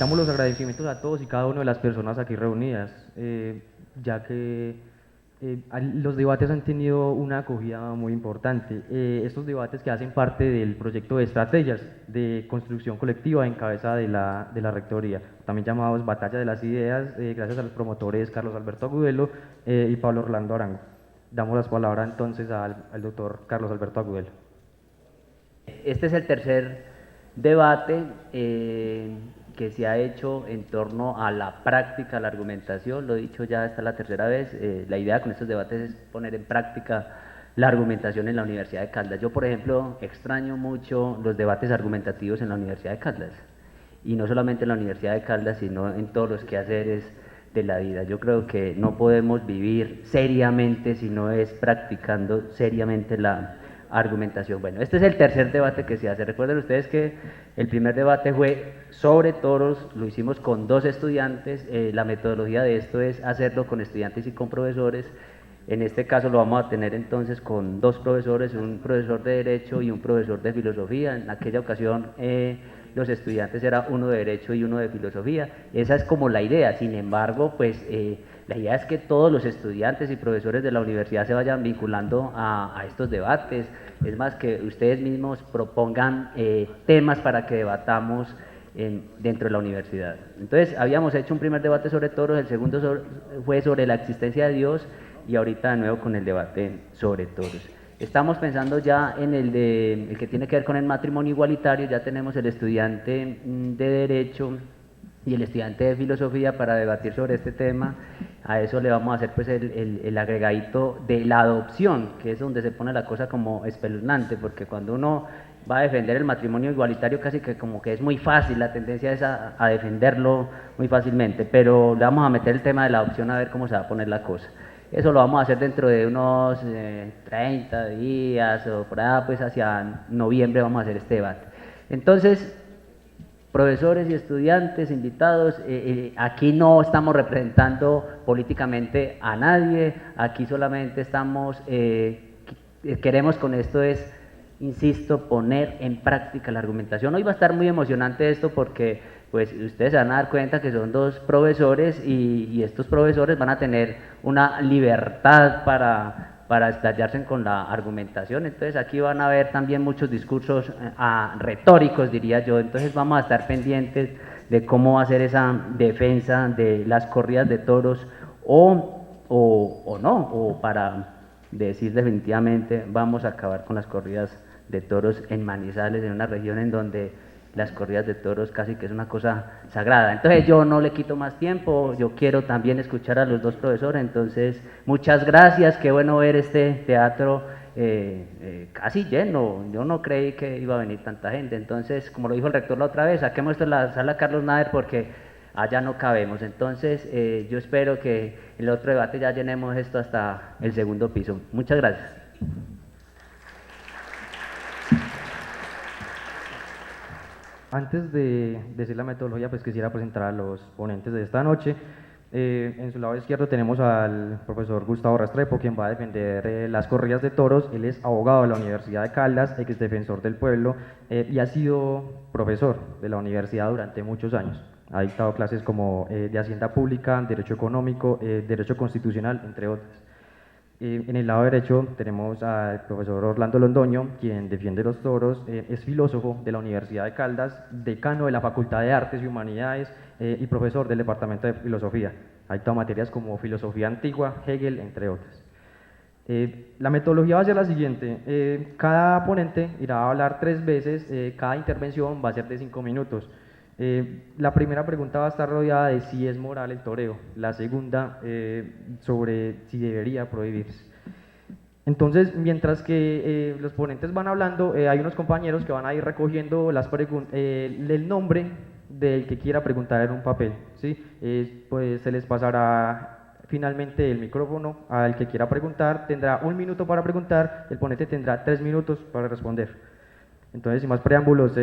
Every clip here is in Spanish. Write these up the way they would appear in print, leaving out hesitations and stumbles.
damos los agradecimientos a todos y cada una de las personas aquí reunidas, ya que los debates han tenido una acogida muy importante. Estos debates que hacen parte del proyecto de estrategias de construcción colectiva en cabeza de la Rectoría, también llamados Batalla de las Ideas, gracias a los promotores Carlos Alberto Agudelo y Pablo Orlando Arango. Damos las palabras entonces al doctor Carlos Alberto Agudelo. Este es el tercer debate que se ha hecho en torno a la práctica, a la argumentación. Lo he dicho ya, esta es la tercera vez. La idea con estos debates es poner en práctica la argumentación en la Universidad de Caldas. Yo, por ejemplo, extraño mucho los debates argumentativos en la Universidad de Caldas. Y no solamente en la Universidad de Caldas, sino en todos los quehaceres de la vida. Yo creo que no podemos vivir seriamente si no es practicando seriamente la argumentación. Bueno, este es el tercer debate que se hace. Recuerden ustedes que el primer debate fue sobre toros, lo hicimos con 2 estudiantes. La metodología de esto es hacerlo con estudiantes y con profesores. En este caso lo vamos a tener entonces con 2 profesores, un profesor de Derecho y un profesor de Filosofía. En aquella ocasión los estudiantes era uno de Derecho y uno de Filosofía. Esa es como la idea. Sin embargo, pues la idea es que todos los estudiantes y profesores de la universidad se vayan vinculando a estos debates. Es más, que ustedes mismos propongan temas para que debatamos dentro de la universidad. Entonces, habíamos hecho un primer debate sobre toros, el segundo fue sobre la existencia de Dios, y ahorita de nuevo con el debate sobre toros. Estamos pensando ya en el que tiene que ver con el matrimonio igualitario. Ya tenemos el estudiante de Derecho y el estudiante de Filosofía para debatir sobre este tema. A eso le vamos a hacer pues el agregadito de la adopción, que es donde se pone la cosa como espeluznante, porque cuando uno va a defender el matrimonio igualitario casi que como que es muy fácil, la tendencia es a defenderlo muy fácilmente, pero le vamos a meter el tema de la adopción a ver cómo se va a poner la cosa. Eso lo vamos a hacer dentro de unos 30 días o por ahí, pues hacia noviembre vamos a hacer este debate. Entonces, profesores y estudiantes invitados, aquí no estamos representando políticamente a nadie, aquí solamente estamos, queremos con esto es, insisto, poner en práctica la argumentación. Hoy va a estar muy emocionante esto porque pues ustedes se van a dar cuenta que son 2 profesores y estos profesores van a tener una libertad para explayarse con la argumentación. Entonces aquí van a ver también muchos discursos retóricos, diría yo. Entonces vamos a estar pendientes de cómo va a ser esa defensa de las corridas de toros o no, o para decir definitivamente vamos a acabar con las corridas de toros en Manizales, en una región en donde las corridas de toros casi que es una cosa sagrada. Entonces yo no le quito más tiempo, yo quiero también escuchar a los 2 profesores. Entonces muchas gracias, qué bueno ver este teatro casi lleno. Yo no creí que iba a venir tanta gente. Entonces, como lo dijo el rector la otra vez, saquemos esto de la sala Carlos Nader porque allá no cabemos. Entonces yo espero que en el otro debate ya llenemos esto hasta el segundo piso. Muchas gracias. Antes de decir la metodología, pues quisiera presentar a los ponentes de esta noche. En su lado izquierdo tenemos al profesor Gustavo Restrepo, quien va a defender las corridas de toros. Él es abogado de la Universidad de Caldas, ex defensor del pueblo, y ha sido profesor de la universidad durante muchos años. Ha dictado clases como de Hacienda Pública, Derecho Económico, Derecho Constitucional, entre otras. En el lado derecho tenemos al profesor Orlando Londoño, quien defiende los toros, es filósofo de la Universidad de Caldas, decano de la Facultad de Artes y Humanidades y profesor del Departamento de Filosofía. Ha dictado materias como filosofía antigua, Hegel, entre otras. La metodología va a ser la siguiente: cada ponente irá a hablar 3 veces, cada intervención va a ser de 5 minutos. La primera pregunta va a estar rodeada de si es moral el toreo, la segunda sobre si debería prohibirse. Entonces, mientras que los ponentes van hablando, hay unos compañeros que van a ir recogiendo el nombre del que quiera preguntar en un papel, ¿sí? Pues se les pasará finalmente el micrófono al que quiera preguntar, tendrá 1 minuto para preguntar, el ponente tendrá 3 minutos para responder. Entonces, sin más preámbulos,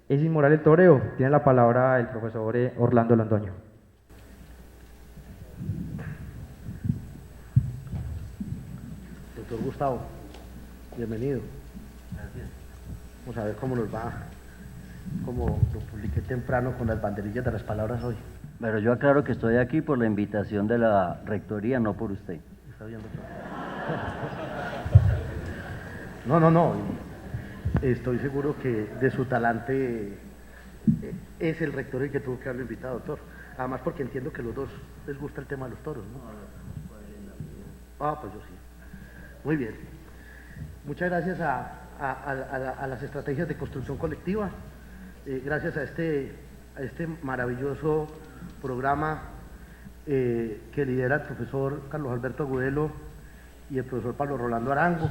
¿es inmoral el toreo? Tiene la palabra el profesor Orlando Londoño. Doctor Gustavo, bienvenido. Gracias. Vamos a ver cómo nos va como lo publiqué temprano con las banderillas de las palabras hoy. Pero yo aclaro que estoy aquí por la invitación de la rectoría, no por usted. ¿Está bien, doctor? No. Estoy seguro que de su talante es el rector el que tuvo que haberlo invitado, doctor. Además porque entiendo que a los dos les gusta el tema de los toros, ¿no? Ah, pues yo sí. Muy bien. Muchas gracias a las estrategias de construcción colectiva, gracias a este maravilloso programa que lidera el profesor Carlos Alberto Agudelo y el profesor Pablo Rolando Arango.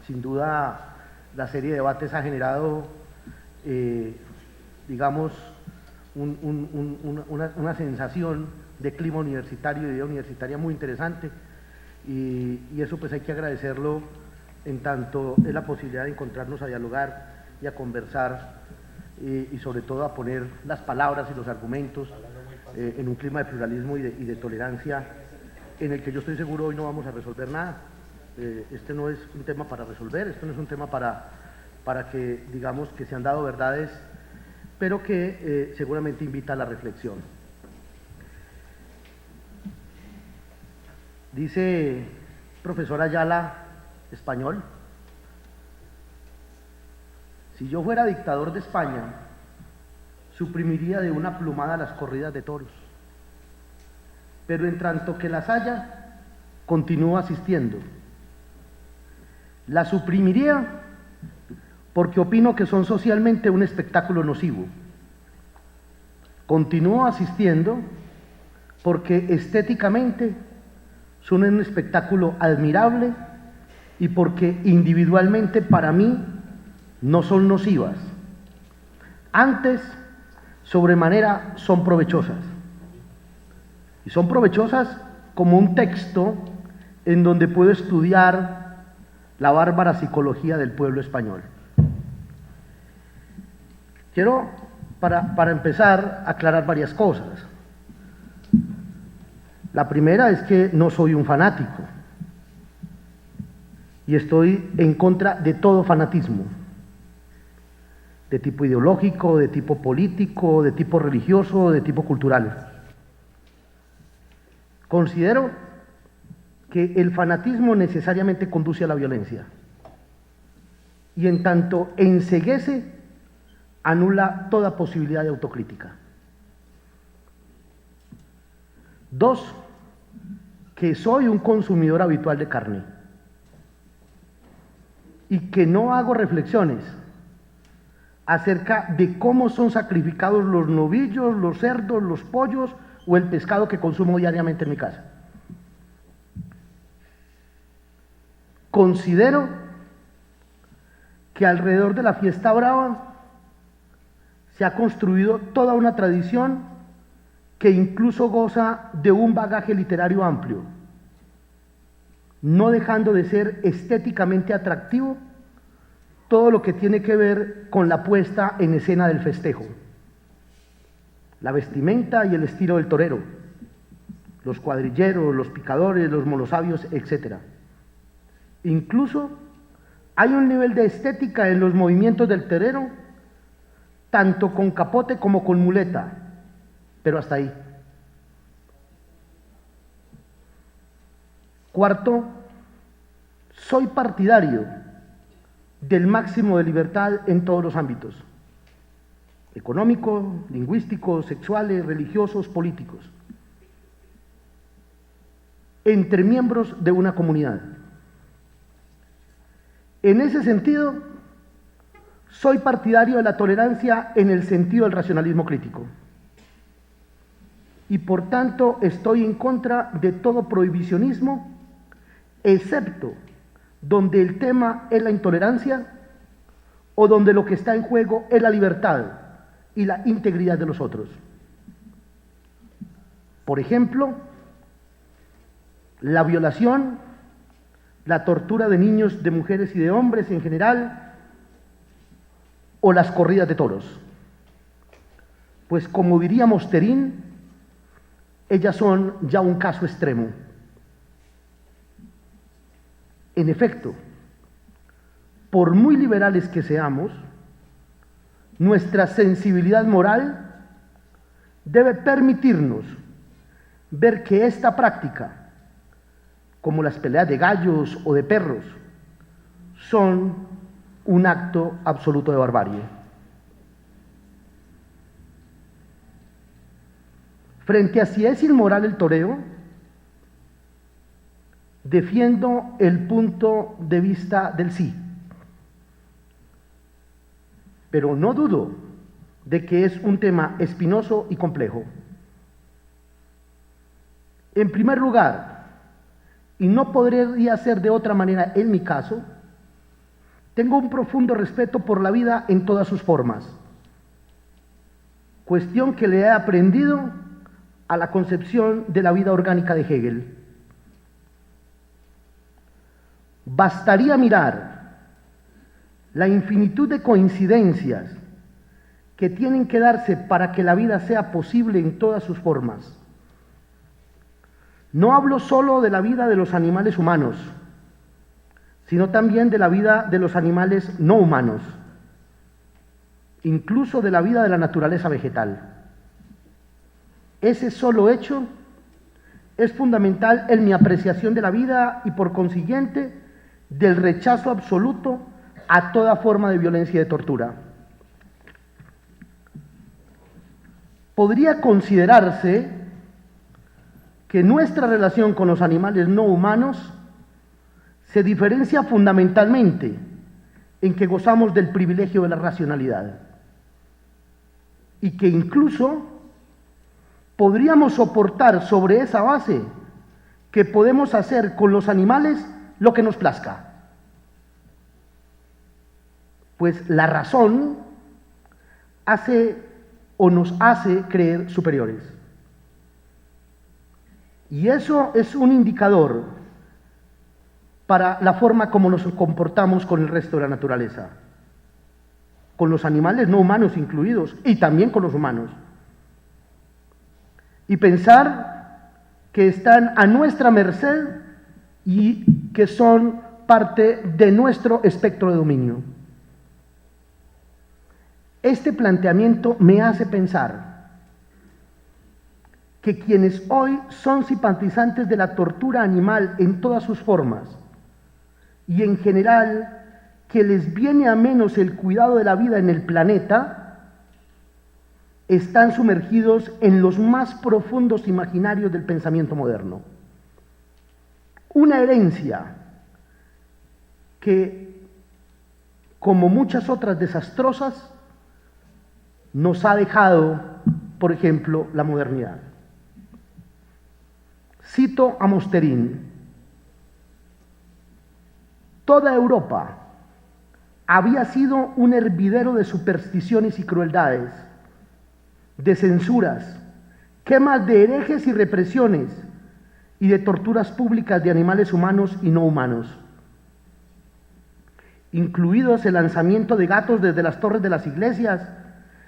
Sin duda, la serie de debates ha generado, digamos, una sensación de clima universitario y de vida universitaria muy interesante, y eso pues hay que agradecerlo en tanto es la posibilidad de encontrarnos a dialogar y a conversar y sobre todo a poner las palabras y los argumentos en un clima de pluralismo y de tolerancia en el que yo estoy seguro hoy no vamos a resolver nada. Este no es un tema para resolver, esto no es un tema para que digamos que se han dado verdades, pero que seguramente invita a la reflexión. Dice profesor Ayala, español: si yo fuera dictador de España, suprimiría de una plumada las corridas de toros, pero en tanto que las haya, continúo asistiendo. Las suprimiría porque opino que son socialmente un espectáculo nocivo. Continúo asistiendo porque estéticamente son un espectáculo admirable y porque individualmente para mí no son nocivas. Antes, sobremanera, son provechosas. Y son provechosas como un texto en donde puedo estudiar la bárbara psicología del pueblo español. Quiero, para empezar, aclarar varias cosas. La primera es que no soy un fanático y estoy en contra de todo fanatismo, de tipo ideológico, de tipo político, de tipo religioso, de tipo cultural. Considero que el fanatismo necesariamente conduce a la violencia y en tanto enceguece, anula toda posibilidad de autocrítica. Dos, que soy un consumidor habitual de carne y que no hago reflexiones acerca de cómo son sacrificados los novillos, los cerdos, los pollos o el pescado que consumo diariamente en mi casa. Considero que alrededor de la fiesta brava se ha construido toda una tradición que incluso goza de un bagaje literario amplio, no dejando de ser estéticamente atractivo todo lo que tiene que ver con la puesta en escena del festejo, la vestimenta y el estilo del torero, los cuadrilleros, los picadores, los molosabios, etc. Incluso hay un nivel de estética en los movimientos del torero, tanto con capote como con muleta, pero hasta ahí. Cuarto, soy partidario del máximo de libertad en todos los ámbitos: económico, lingüísticos, sexuales, religiosos, políticos, entre miembros de una comunidad. En ese sentido, soy partidario de la tolerancia en el sentido del racionalismo crítico. Y por tanto estoy en contra de todo prohibicionismo, excepto donde el tema es la intolerancia o donde lo que está en juego es la libertad y la integridad de los otros. Por ejemplo, la violación, la tortura de niños, de mujeres y de hombres en general, o las corridas de toros. Pues como diría Mosterín, ellas son ya un caso extremo. En efecto, por muy liberales que seamos, nuestra sensibilidad moral debe permitirnos ver que esta práctica, como las peleas de gallos o de perros, son un acto absoluto de barbarie. Frente a si es inmoral el toreo, defiendo el punto de vista del sí, pero no dudo de que es un tema espinoso y complejo. En primer lugar, y no podría ser de otra manera en mi caso, tengo un profundo respeto por la vida en todas sus formas, cuestión que le he aprendido a la concepción de la vida orgánica de Hegel. Bastaría mirar la infinitud de coincidencias que tienen que darse para que la vida sea posible en todas sus formas. No hablo solo de la vida de los animales humanos, sino también de la vida de los animales no humanos, incluso de la vida de la naturaleza vegetal. Ese solo hecho es fundamental en mi apreciación de la vida y, por consiguiente, del rechazo absoluto a toda forma de violencia y de tortura. Podría considerarse que nuestra relación con los animales no humanos se diferencia fundamentalmente en que gozamos del privilegio de la racionalidad y que incluso podríamos soportar sobre esa base que podemos hacer con los animales lo que nos plazca. Pues la razón hace o nos hace creer superiores. Y eso es un indicador para la forma como nos comportamos con el resto de la naturaleza, con los animales no humanos incluidos y también con los humanos. Y pensar que están a nuestra merced y que son parte de nuestro espectro de dominio. Este planteamiento me hace pensar que quienes hoy son simpatizantes de la tortura animal en todas sus formas y en general que les viene a menos el cuidado de la vida en el planeta, están sumergidos en los más profundos imaginarios del pensamiento moderno. Una herencia que, como muchas otras desastrosas, nos ha dejado, por ejemplo, la modernidad. Cito a Mosterin: toda Europa había sido un hervidero de supersticiones y crueldades, de censuras, quemas de herejes y represiones, y de torturas públicas de animales humanos y no humanos, incluidos el lanzamiento de gatos desde las torres de las iglesias,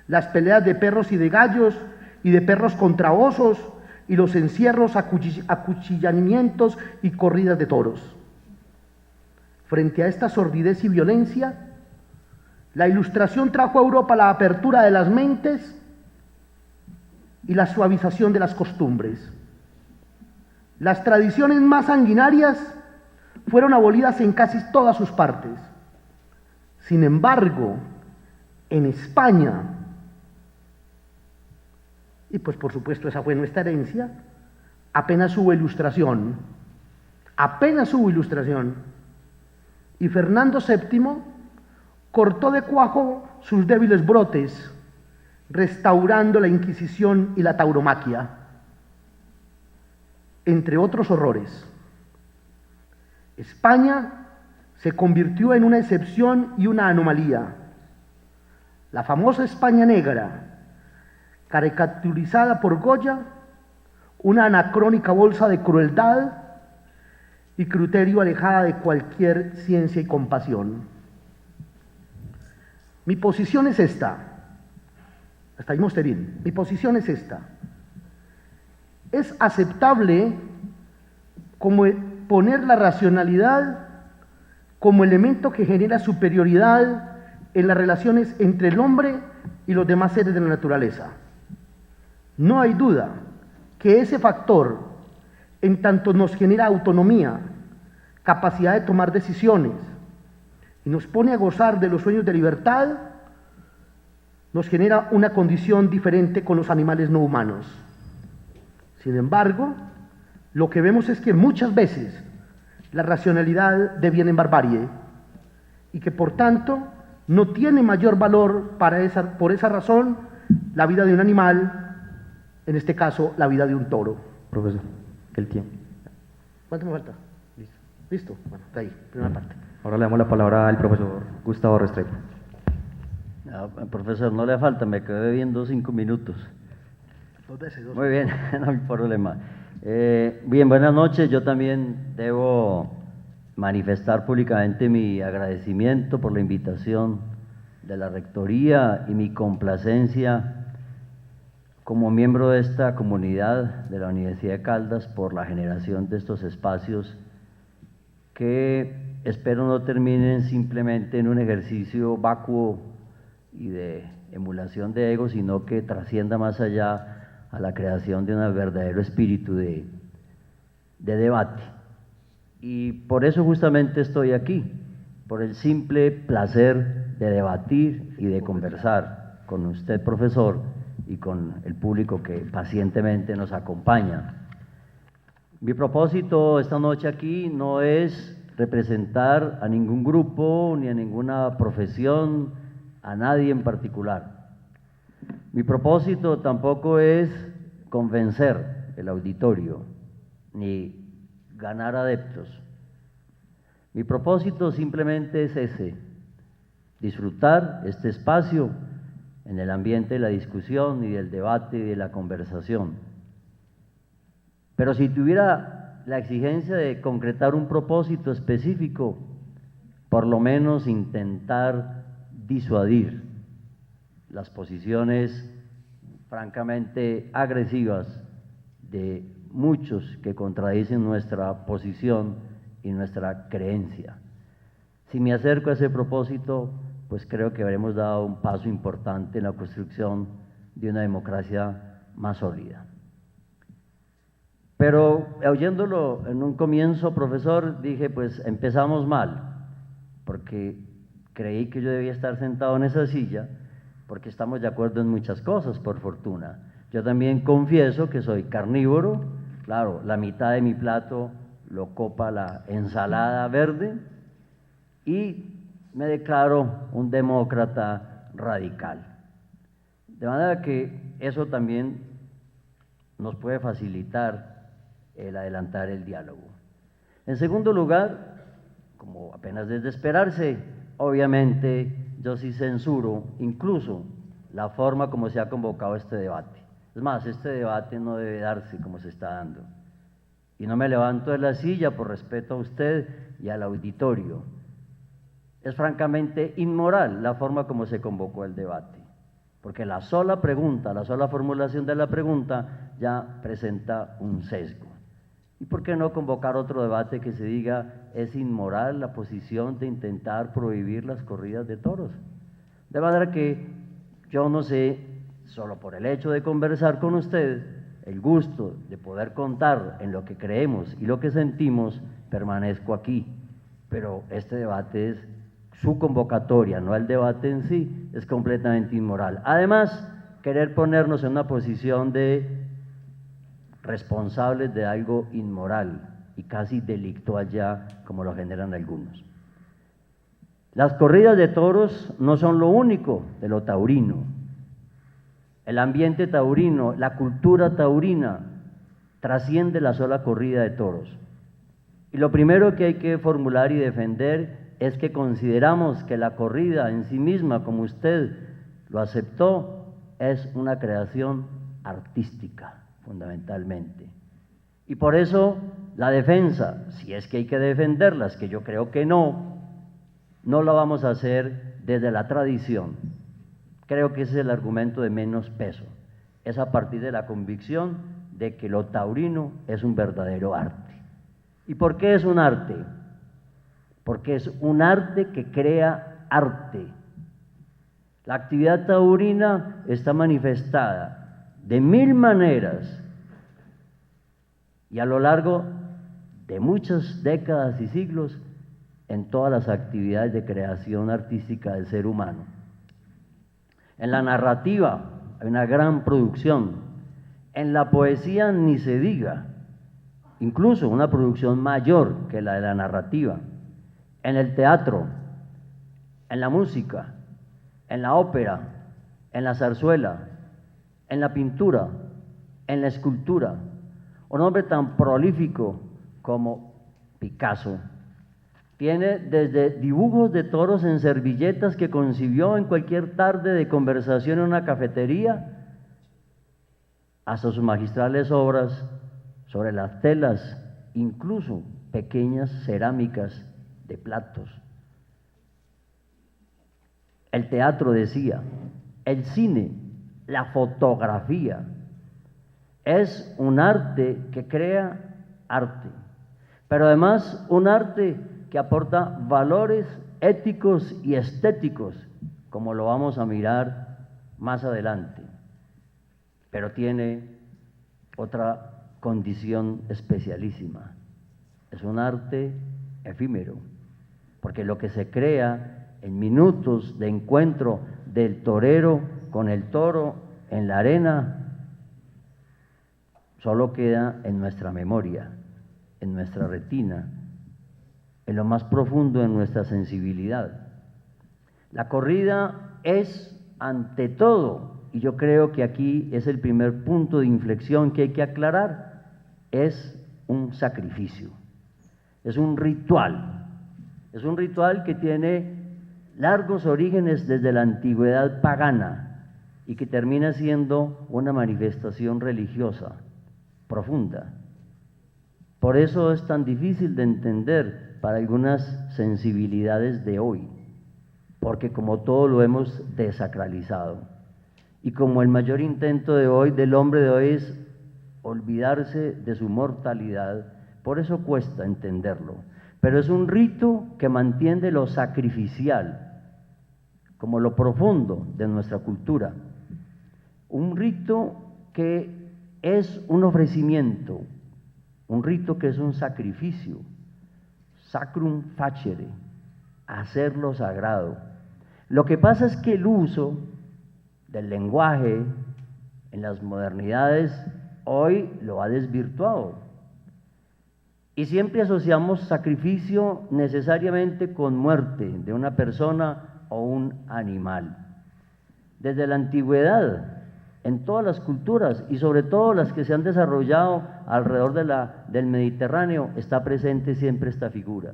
las peleas de perros y de gallos, y de perros contra osos, y los encierros, acuchillamientos y corridas de toros. Frente a esta sordidez y violencia, la Ilustración trajo a Europa la apertura de las mentes y la suavización de las costumbres. Las tradiciones más sanguinarias fueron abolidas en casi todas sus partes. Sin embargo, en España, y pues por supuesto esa fue nuestra herencia, apenas hubo ilustración, y Fernando VII cortó de cuajo sus débiles brotes, restaurando la Inquisición y la tauromaquia, entre otros horrores. España se convirtió en una excepción y una anomalía. La famosa España negra, caricaturizada por Goya, una anacrónica bolsa de crueldad y criterio alejada de cualquier ciencia y compasión. Mi posición es esta, hasta ahí Mosterin, mi posición es esta. Es aceptable como poner la racionalidad como elemento que genera superioridad en las relaciones entre el hombre y los demás seres de la naturaleza. No hay duda que ese factor, en tanto nos genera autonomía, capacidad de tomar decisiones y nos pone a gozar de los sueños de libertad, nos genera una condición diferente con los animales no humanos. Sin embargo, lo que vemos es que muchas veces la racionalidad deviene en barbarie y que por tanto no tiene mayor valor por esa razón la vida de un animal, en este caso la vida de un toro. Profesor, el tiempo. ¿Cuánto me falta? Listo. Bueno, está ahí, primera parte. Ahora le damos la palabra al profesor Gustavo Restrepo. Profesor, no le falta, me quedé viendo 5 minutos. 2 veces. Muy bien, no hay problema. Bien, buenas noches. Yo también debo manifestar públicamente mi agradecimiento por la invitación de la Rectoría y mi complacencia como miembro de esta comunidad de la Universidad de Caldas por la generación de estos espacios que espero no terminen simplemente en un ejercicio vacuo y de emulación de ego, sino que trascienda más allá a la creación de un verdadero espíritu de debate. Y por eso justamente estoy aquí, por el simple placer de debatir y de conversar con usted, profesor, y con el público que pacientemente nos acompaña. Mi propósito esta noche aquí no es representar a ningún grupo ni a ninguna profesión, a nadie en particular. Mi propósito tampoco es convencer el auditorio ni ganar adeptos. Mi propósito simplemente es ese: disfrutar este espacio en el ambiente de la discusión y del debate y de la conversación. Pero si tuviera la exigencia de concretar un propósito específico, por lo menos intentar disuadir las posiciones francamente agresivas de muchos que contradicen nuestra posición y nuestra creencia. Si me acerco a ese propósito, pues creo que habremos dado un paso importante en la construcción de una democracia más sólida. Pero oyéndolo en un comienzo, profesor, dije, pues empezamos mal, porque creí que yo debía estar sentado en esa silla, porque estamos de acuerdo en muchas cosas, por fortuna. Yo también confieso que soy carnívoro, claro, la mitad de mi plato lo copa la ensalada verde, y me declaro un demócrata radical. De manera que eso también nos puede facilitar el adelantar el diálogo. En segundo lugar, como apenas es de esperarse, obviamente yo sí censuro incluso la forma como se ha convocado este debate. Es más, este debate no debe darse como se está dando. Y no me levanto de la silla por respeto a usted y al auditorio. Es francamente inmoral la forma como se convocó el debate, porque la sola pregunta, la sola formulación de la pregunta ya presenta un sesgo. ¿Y por qué no convocar otro debate que se diga es inmoral la posición de intentar prohibir las corridas de toros? De manera que yo no sé, solo por el hecho de conversar con usted, el gusto de poder contar en lo que creemos y lo que sentimos, permanezco aquí. Pero este debate es su convocatoria, no el debate en sí, es completamente inmoral. Además, querer ponernos en una posición de responsables de algo inmoral y casi delictual ya, como lo generan algunos. Las corridas de toros no son lo único de lo taurino. El ambiente taurino, la cultura taurina, trasciende la sola corrida de toros. Y lo primero que hay que formular y defender es que consideramos que la corrida en sí misma, como usted lo aceptó, es una creación artística, fundamentalmente. Y por eso la defensa, si es que hay que defenderlas, que yo creo que no la vamos a hacer desde la tradición. Creo que ese es el argumento de menos peso. Es a partir de la convicción de que lo taurino es un verdadero arte. ¿Y por qué es un arte? Porque es un arte que crea arte, La actividad taurina está manifestada de 1000 maneras y a lo largo de muchas décadas y siglos en todas las actividades de creación artística del ser humano. En la narrativa hay una gran producción, en la poesía ni se diga, incluso una producción mayor que la de la narrativa, en el teatro, en la música, en la ópera, en la zarzuela, en la pintura, en la escultura. Un hombre tan prolífico como Picasso tiene desde dibujos de toros en servilletas que concibió en cualquier tarde de conversación en una cafetería, hasta sus magistrales obras sobre las telas, incluso pequeñas cerámicas de platos. El teatro, decía, el cine, la fotografía, es un arte que crea arte, pero además un arte que aporta valores éticos y estéticos, como lo vamos a mirar más adelante, pero tiene otra condición especialísima. Es un arte efímero, porque lo que se crea en minutos de encuentro del torero con el toro en la arena, solo queda en nuestra memoria, en nuestra retina, en lo más profundo de nuestra sensibilidad. La corrida es, ante todo, y yo creo que aquí es el primer punto de inflexión que hay que aclarar, es un sacrificio, es un ritual que tiene largos orígenes desde la antigüedad pagana y que termina siendo una manifestación religiosa profunda. Por eso es tan difícil de entender para algunas sensibilidades de hoy, porque como todo lo hemos desacralizado. Y como el mayor intento de hoy, del hombre de hoy, es olvidarse de su mortalidad, por eso cuesta entenderlo. Pero es un rito que mantiene lo sacrificial como lo profundo de nuestra cultura. Un rito que es un ofrecimiento, un rito que es un sacrificio, sacrum facere, hacerlo sagrado. Lo que pasa es que el uso del lenguaje en las modernidades hoy lo ha desvirtuado. Y siempre asociamos sacrificio necesariamente con muerte de una persona o un animal. Desde la antigüedad, en todas las culturas y sobre todo las que se han desarrollado alrededor del Mediterráneo, está presente siempre esta figura.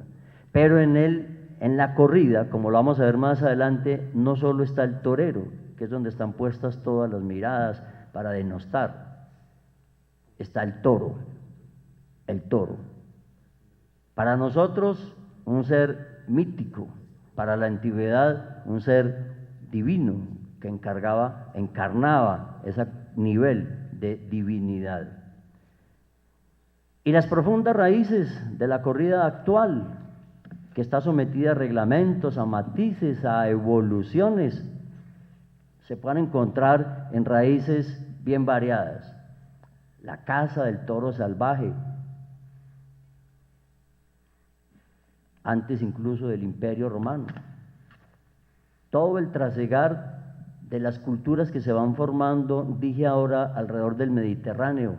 Pero en la corrida, como lo vamos a ver más adelante, no solo está el torero, que es donde están puestas todas las miradas para denostar, está el toro, el toro. Para nosotros, un ser mítico, para la antigüedad, un ser divino que encarnaba ese nivel de divinidad. Y las profundas raíces de la corrida actual, que está sometida a reglamentos, a matices, a evoluciones, se pueden encontrar en raíces bien variadas. La caza del toro salvaje, antes incluso del Imperio Romano. Todo el trasegar de las culturas que se van formando, dije ahora, alrededor del Mediterráneo,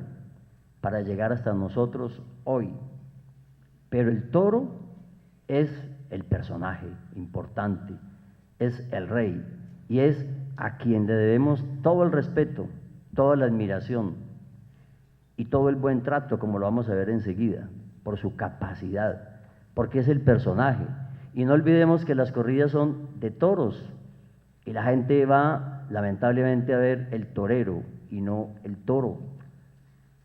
para llegar hasta nosotros hoy. Pero el toro es el personaje importante, es el rey, y es a quien le debemos todo el respeto, toda la admiración y todo el buen trato, como lo vamos a ver enseguida, por su capacidad, porque es el personaje. Y no olvidemos que las corridas son de toros, y la gente va lamentablemente a ver el torero y no el toro,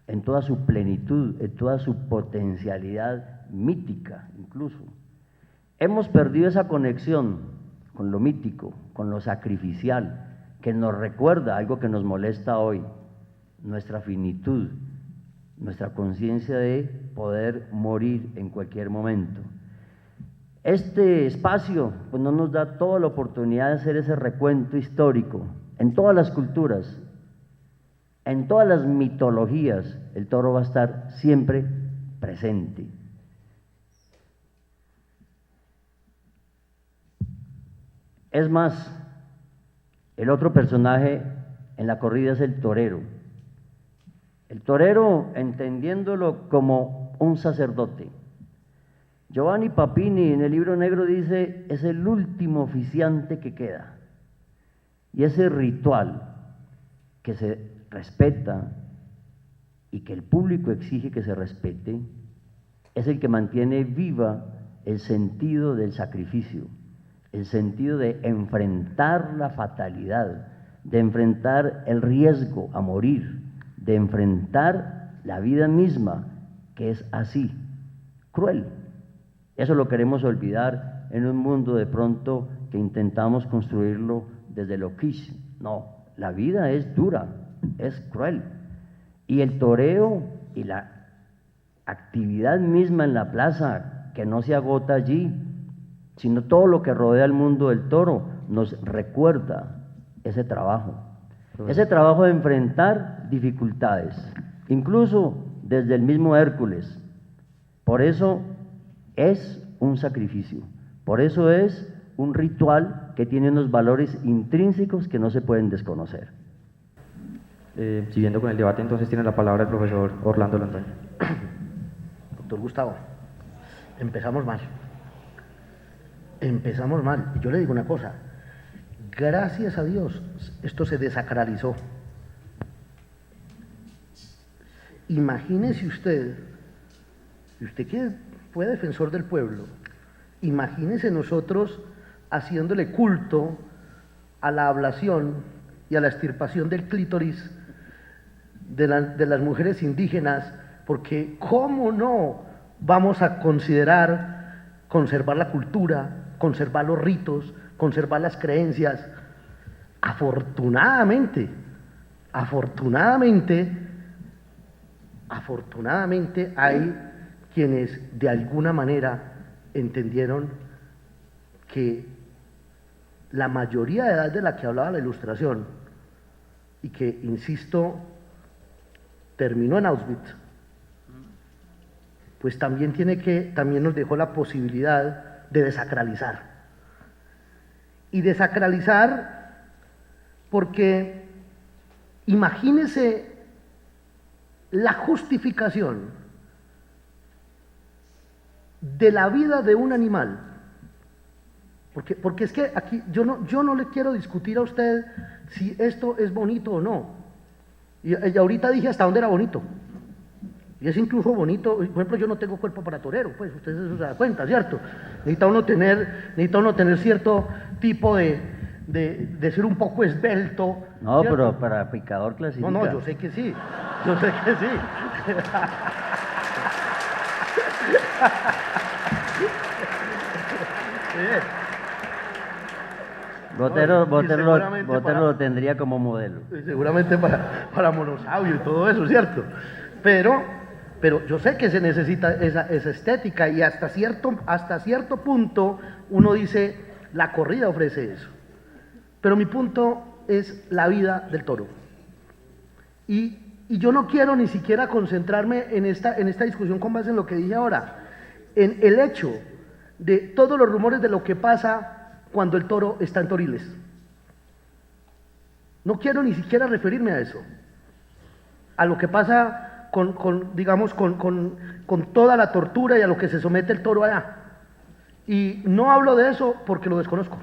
en toda su plenitud, en toda su potencialidad mítica incluso. Hemos perdido esa conexión con lo mítico, con lo sacrificial, que nos recuerda algo que nos molesta hoy, nuestra finitud, nuestra conciencia de poder morir en cualquier momento. Este espacio pues, no nos da toda la oportunidad de hacer ese recuento histórico. En todas las culturas, en todas las mitologías, el toro va a estar siempre presente. Es más, el otro personaje en la corrida es el torero. El torero entendiéndolo como un sacerdote. Giovanni Papini en el Libro Negro dice, es el último oficiante que queda. Y ese ritual que se respeta y que el público exige que se respete, es el que mantiene viva el sentido del sacrificio, el sentido de enfrentar la fatalidad, de enfrentar el riesgo a morir, de enfrentar la vida misma, que es así, cruel. Eso lo queremos olvidar en un mundo de pronto que intentamos construirlo desde lo kitsch. No, la vida es dura, es cruel. Y el toreo y la actividad misma en la plaza, que no se agota allí, sino todo lo que rodea el mundo del toro, nos recuerda ese trabajo. Ese trabajo de enfrentar dificultades, incluso desde el mismo Hércules. Por eso es un sacrificio, por eso es un ritual que tiene unos valores intrínsecos que no se pueden desconocer. Siguiendo con el debate, entonces tiene la palabra el profesor Orlando Londoño. Doctor Gustavo, empezamos mal. Empezamos mal. Y yo le digo una cosa, gracias a Dios esto se desacralizó. Imagínese usted, y usted que fue defensor del pueblo, imagínese nosotros haciéndole culto a la ablación y a la extirpación del clítoris de las mujeres indígenas, porque ¿cómo no vamos a conservar la cultura, conservar los ritos, conservar las creencias? Afortunadamente hay quienes de alguna manera entendieron que la mayoría de edad de la que hablaba la Ilustración, y que, insisto, terminó en Auschwitz, pues también nos dejó la posibilidad de desacralizar. Y desacralizar porque imagínese la justificación de la vida de un animal. Porque es que aquí yo no le quiero discutir a usted si esto es bonito o no. Y ahorita dije hasta dónde era bonito. Y es incluso bonito, por ejemplo, yo no tengo cuerpo para torero, pues usted se da cuenta, ¿cierto? Necesita uno tener cierto tipo de ser un poco esbelto. No, ¿cierto? pero para picador clasifica. No, yo sé que sí. Botero seguramente lo tendría como modelo. Seguramente para monosaurio y todo eso, ¿cierto? Pero yo sé que se necesita esa estética, y hasta cierto punto uno dice, la corrida ofrece eso. Pero mi punto es la vida del toro. Y yo no quiero ni siquiera concentrarme en esta discusión con base en lo que dije ahora, en el hecho de todos los rumores de lo que pasa cuando el toro está en Toriles. No quiero ni siquiera referirme a eso, a lo que pasa con toda la tortura y a lo que se somete el toro allá. Y no hablo de eso porque lo desconozco,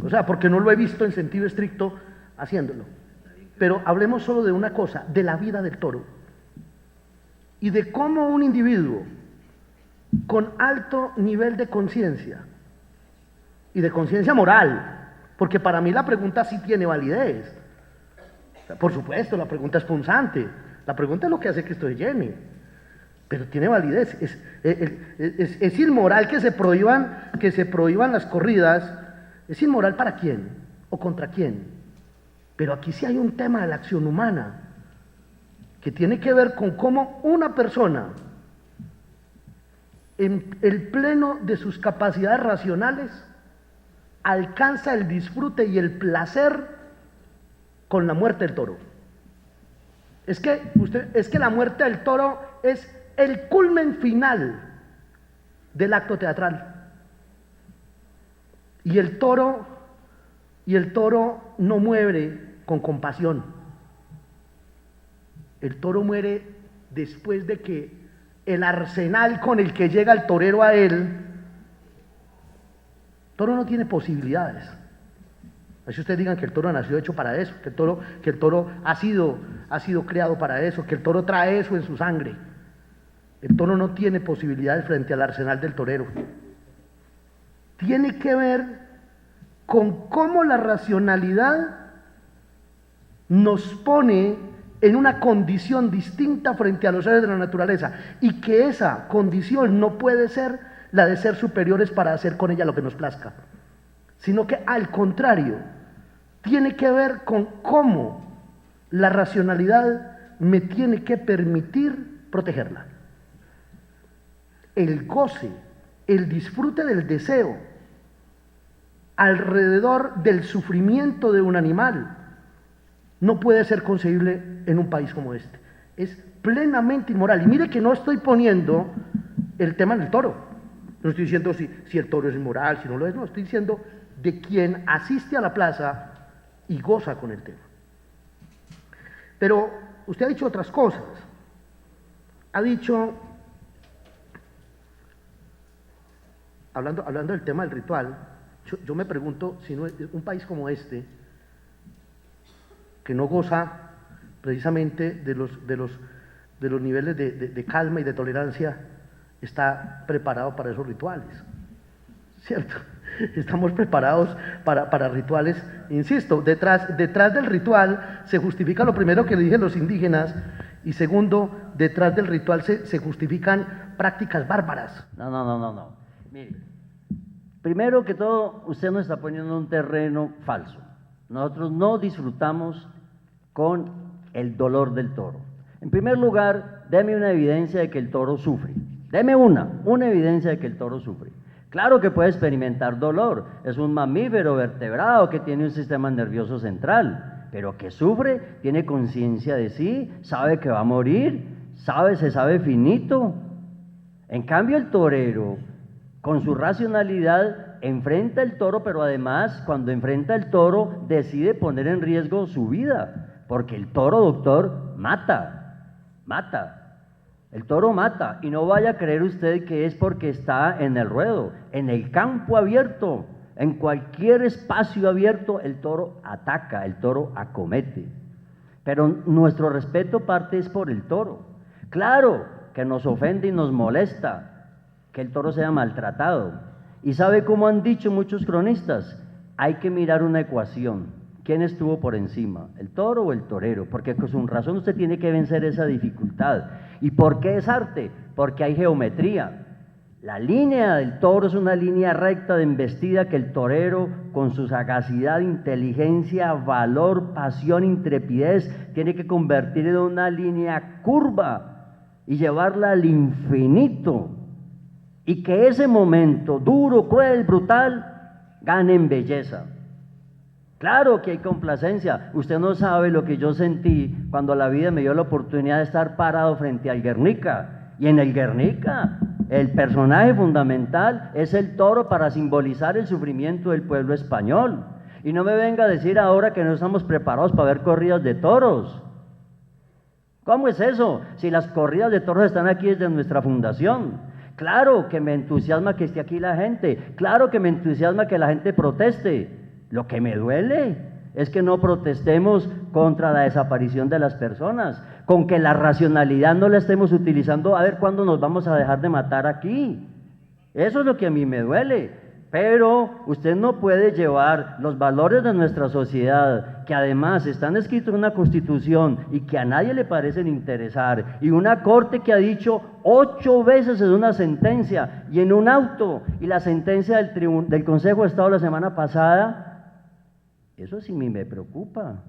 o sea, porque no lo he visto en sentido estricto haciéndolo. Pero hablemos solo de una cosa, de la vida del toro, y de cómo un individuo con alto nivel de conciencia, y de conciencia moral, porque para mí la pregunta sí tiene validez. Por supuesto, la pregunta es punzante, la pregunta es lo que hace que esto se llene, pero tiene validez. Es inmoral que se prohíban las corridas. ¿Es inmoral para quién o contra quién? Pero aquí sí hay un tema de la acción humana que tiene que ver con cómo una persona en el pleno de sus capacidades racionales, alcanza el disfrute y el placer con la muerte del toro. Es que la muerte del toro es el culmen final del acto teatral. Y el toro no muere con compasión. El toro muere después de que el arsenal con el que llega el torero a él, el toro no tiene posibilidades. Así ustedes digan que el toro nació hecho para eso, que el toro ha sido creado para eso, que el toro trae eso en su sangre. El toro no tiene posibilidades frente al arsenal del torero. Tiene que ver con cómo la racionalidad nos pone en una condición distinta frente a los seres de la naturaleza, y que esa condición no puede ser la de ser superiores para hacer con ella lo que nos plazca, sino que al contrario, tiene que ver con cómo la racionalidad me tiene que permitir protegerla. El goce, el disfrute del deseo alrededor del sufrimiento de un animal no puede ser concebible en un país como este. Es plenamente inmoral. Y mire que no estoy poniendo el tema del toro. No estoy diciendo si el toro es inmoral, si no lo es. No, estoy diciendo de quien asiste a la plaza y goza con el tema. Pero usted ha dicho otras cosas. Ha dicho, hablando del tema del ritual, yo me pregunto si no es un país como este, que no goza precisamente de los niveles de calma y de tolerancia, está preparado para esos rituales, ¿cierto? Estamos preparados para rituales, insisto, detrás del ritual se justifica lo primero que dije los indígenas, y segundo, detrás del ritual se justifican prácticas bárbaras. No. Mire, primero que todo, usted nos está poniendo en un terreno falso. Nosotros no disfrutamos con el dolor del toro. En primer lugar, deme una evidencia de que el toro sufre. Deme una evidencia de que el toro sufre. Claro que puede experimentar dolor, es un mamífero vertebrado que tiene un sistema nervioso central, pero que sufre, tiene conciencia de sí, sabe que va a morir, se sabe finito. En cambio, el torero, con su racionalidad, enfrenta el toro, pero además, cuando enfrenta el toro, decide poner en riesgo su vida, porque el toro, doctor, mata. El toro mata, y no vaya a creer usted que es porque está en el ruedo, en el campo abierto, en cualquier espacio abierto, el toro ataca, el toro acomete. Pero nuestro respeto parte es por el toro. Claro que nos ofende y nos molesta que el toro sea maltratado. ¿Y sabe cómo han dicho muchos cronistas? Hay que mirar una ecuación. ¿Quién estuvo por encima, el toro o el torero? Porque con su razón usted tiene que vencer esa dificultad. ¿Y por qué es arte? Porque hay geometría. La línea del toro es una línea recta de embestida que el torero, con su sagacidad, inteligencia, valor, pasión, intrepidez, tiene que convertir en una línea curva y llevarla al infinito. Y que ese momento duro, cruel, brutal, gane en belleza. Claro que hay complacencia. Usted no sabe lo que yo sentí cuando la vida me dio la oportunidad de estar parado frente al Guernica. Y en el Guernica, el personaje fundamental es el toro para simbolizar el sufrimiento del pueblo español. Y no me venga a decir ahora que no estamos preparados para ver corridas de toros. ¿Cómo es eso? Si las corridas de toros están aquí desde nuestra fundación. Claro que me entusiasma que esté aquí la gente. Claro que me entusiasma que la gente proteste. Lo que me duele es que no protestemos contra la desaparición de las personas, con que la racionalidad no la estemos utilizando a ver cuándo nos vamos a dejar de matar aquí. Eso es lo que a mí me duele. Pero usted no puede llevar los valores de nuestra sociedad, que además están escritos en una constitución y que a nadie le parecen interesar, y una corte que ha dicho 8 veces en una sentencia y en un auto, y la sentencia del Consejo de Estado la semana pasada. Eso sí me preocupa.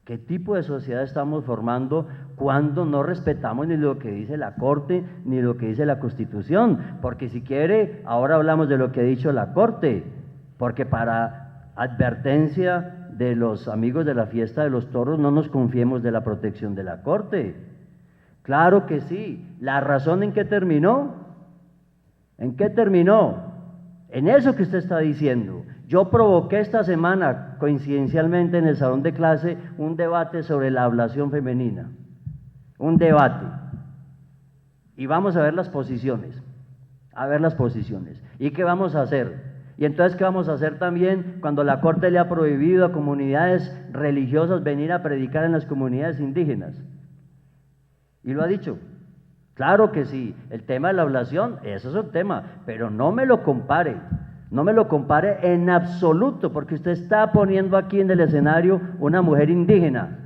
¿Qué tipo de sociedad estamos formando cuando no respetamos ni lo que dice la Corte ni lo que dice la Constitución? Porque si quiere, ahora hablamos de lo que ha dicho la Corte, porque para advertencia de los amigos de la fiesta de los toros, no nos confiemos de la protección de la Corte. Claro que sí. ¿La razón en qué terminó? ¿En qué terminó? En eso que usted está diciendo. Yo provoqué esta semana, coincidencialmente en el salón de clase, un debate sobre la ablación femenina. Un debate. Y vamos a ver las posiciones. A ver las posiciones. ¿Y qué vamos a hacer? Y entonces, ¿qué vamos a hacer también cuando la Corte le ha prohibido a comunidades religiosas venir a predicar en las comunidades indígenas? Y lo ha dicho. Claro que sí, el tema de la ablación, eso es un tema, pero no me lo compare en absoluto, porque usted está poniendo aquí en el escenario una mujer indígena.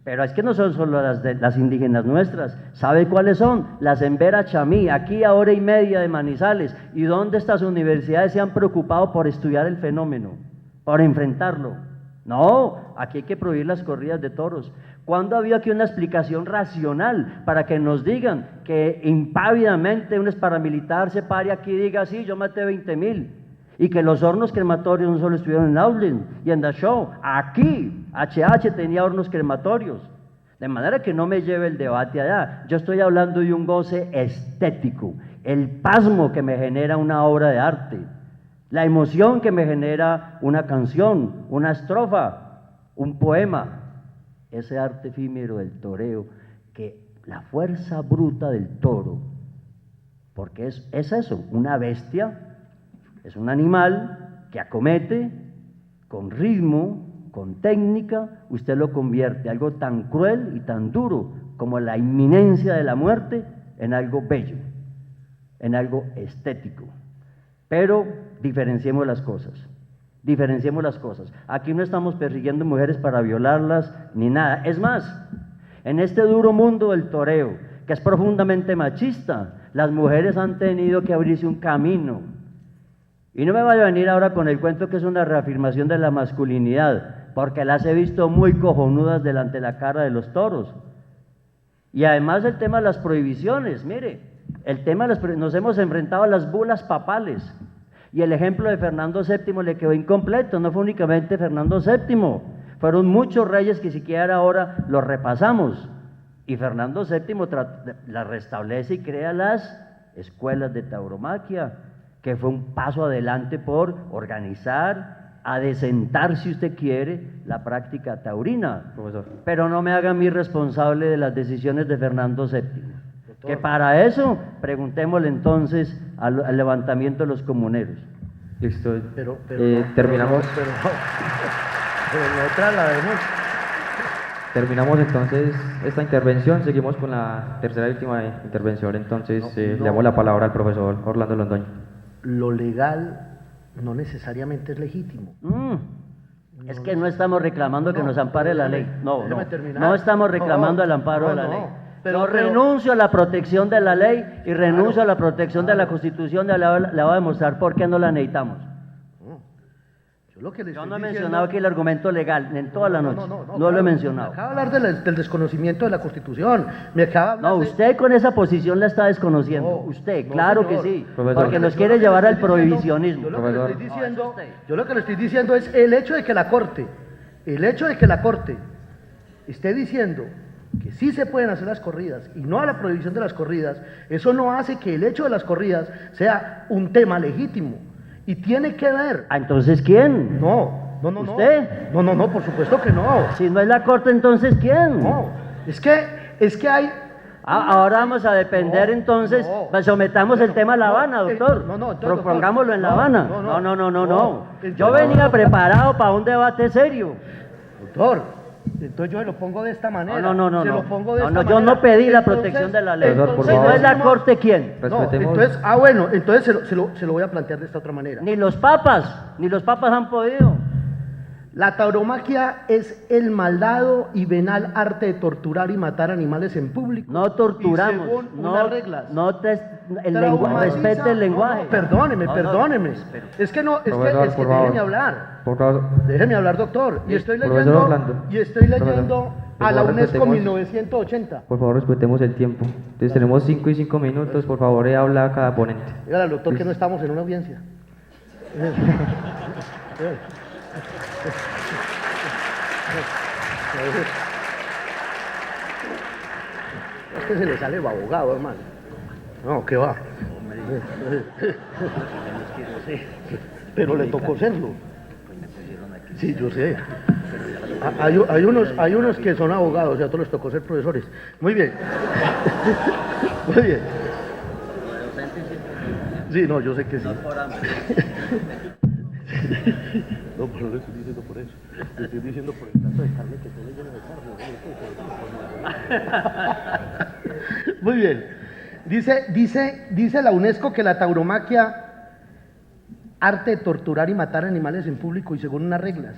Pero es que no son solo las indígenas nuestras. ¿Sabe cuáles son? Las Embera Chamí, aquí a hora y media de Manizales. ¿Y dónde estas universidades se han preocupado por estudiar el fenómeno, por enfrentarlo? No, aquí hay que prohibir las corridas de toros. ¿Cuándo ha habido aquí una explicación racional para que nos digan que impávidamente un paramilitar se pare aquí y diga, sí, yo maté 20.000? Y que los hornos crematorios no solo estuvieron en Auslin y en Dachau, aquí HH tenía hornos crematorios. De manera que no me lleve el debate allá. Yo estoy hablando de un goce estético, el pasmo que me genera una obra de arte, la emoción que me genera una canción, una estrofa, un poema, ese arte efímero del toreo, que la fuerza bruta del toro, porque es eso, una bestia. Es un animal que acomete con ritmo, con técnica, usted lo convierte algo tan cruel y tan duro como la inminencia de la muerte en algo bello, en algo estético. Pero diferenciemos las cosas, diferenciemos las cosas. Aquí no estamos persiguiendo mujeres para violarlas ni nada. Es más, en este duro mundo del toreo, que es profundamente machista, las mujeres han tenido que abrirse un camino. Y no me vaya a venir ahora con el cuento que es una reafirmación de la masculinidad, porque las he visto muy cojonudas delante de la cara de los toros. Y además el tema de las prohibiciones, mire, el tema de nos hemos enfrentado a las bulas papales, y el ejemplo de Fernando VII le quedó incompleto. No fue únicamente Fernando VII, fueron muchos reyes que siquiera ahora los repasamos, y Fernando VII la restablece y crea las escuelas de tauromaquia, que fue un paso adelante por organizar, adecentar, si usted quiere, la práctica taurina. Profesor. Pero no me haga a mí responsable de las decisiones de Fernando VII. Doctor. Que para eso, preguntémosle entonces al levantamiento de los comuneros. Listo. Pero terminamos. Pero no traslademos. Terminamos entonces esta intervención, seguimos con la tercera y última intervención, entonces le damos la palabra al profesor Orlando Londoño. Lo legal no necesariamente es legítimo. Es que no estamos reclamando que nos ampare la ley. No estamos reclamando el amparo de la ley. Yo renuncio a la protección de la ley y renuncio a la protección de la Constitución. Le voy a demostrar por qué no la necesitamos. Yo no he mencionado aquí el argumento legal, en toda la noche. No lo he mencionado. Me acaba de hablar del desconocimiento de la Constitución. Me acaba de hablar no, usted con esa posición la está desconociendo. No, usted, no, claro señor. que sí. Profesor. Porque nos quiere llevar al prohibicionismo. Yo lo que le estoy diciendo es el hecho de que la Corte esté diciendo que sí se pueden hacer las corridas y no a la prohibición de las corridas, eso no hace que el hecho de las corridas sea un tema legítimo. Y tiene que ver. Entonces, ¿quién? No. ¿Usted? No, por supuesto que no. Si no es la Corte, entonces, ¿quién? No, es que hay. Ahora vamos a depender entonces, sometamos el tema a La Habana, doctor. Propongámoslo en La Habana. No. Yo venía preparado para un debate serio. Doctor, entonces yo se lo pongo de esta manera. No, yo no pedí la protección de la ley. Entonces, Si no es la Corte, ¿quién? Respetemos. Entonces se lo voy a plantear de esta otra manera. Ni los papas han podido. La tauromaquia es el malvado y venal arte de torturar y matar animales en público. No torturamos, y según no, unas reglas. Respete el lenguaje. No, perdóneme, No, no, perdóneme. pero- Es que no, es Profesor, que por favor. déjeme hablar. Por favor, Déjeme hablar, doctor. Y estoy Profesor leyendo, Orlando. y estoy Profesor, leyendo por a la favor, UNESCO respetemos- 1980. por favor, respetemos el tiempo. Entonces tenemos 5 y 5 minutos, por favor, habla cada ponente. Dígale al doctor que no estamos en una audiencia. Es que se le sale abogado, hermano. No, ¿qué va? Pero le tocó serlo. Sí, yo sé. Hay unos que son abogados y a otros les tocó ser profesores. Muy bien. Muy bien. Sí, no, yo sé que sí. No, pero no le estoy diciendo por eso. Le estoy diciendo por el caso de carne que tiene lleno de carne. Muy bien. Dice la UNESCO que la tauromaquia, arte de torturar y matar animales en público y según unas reglas,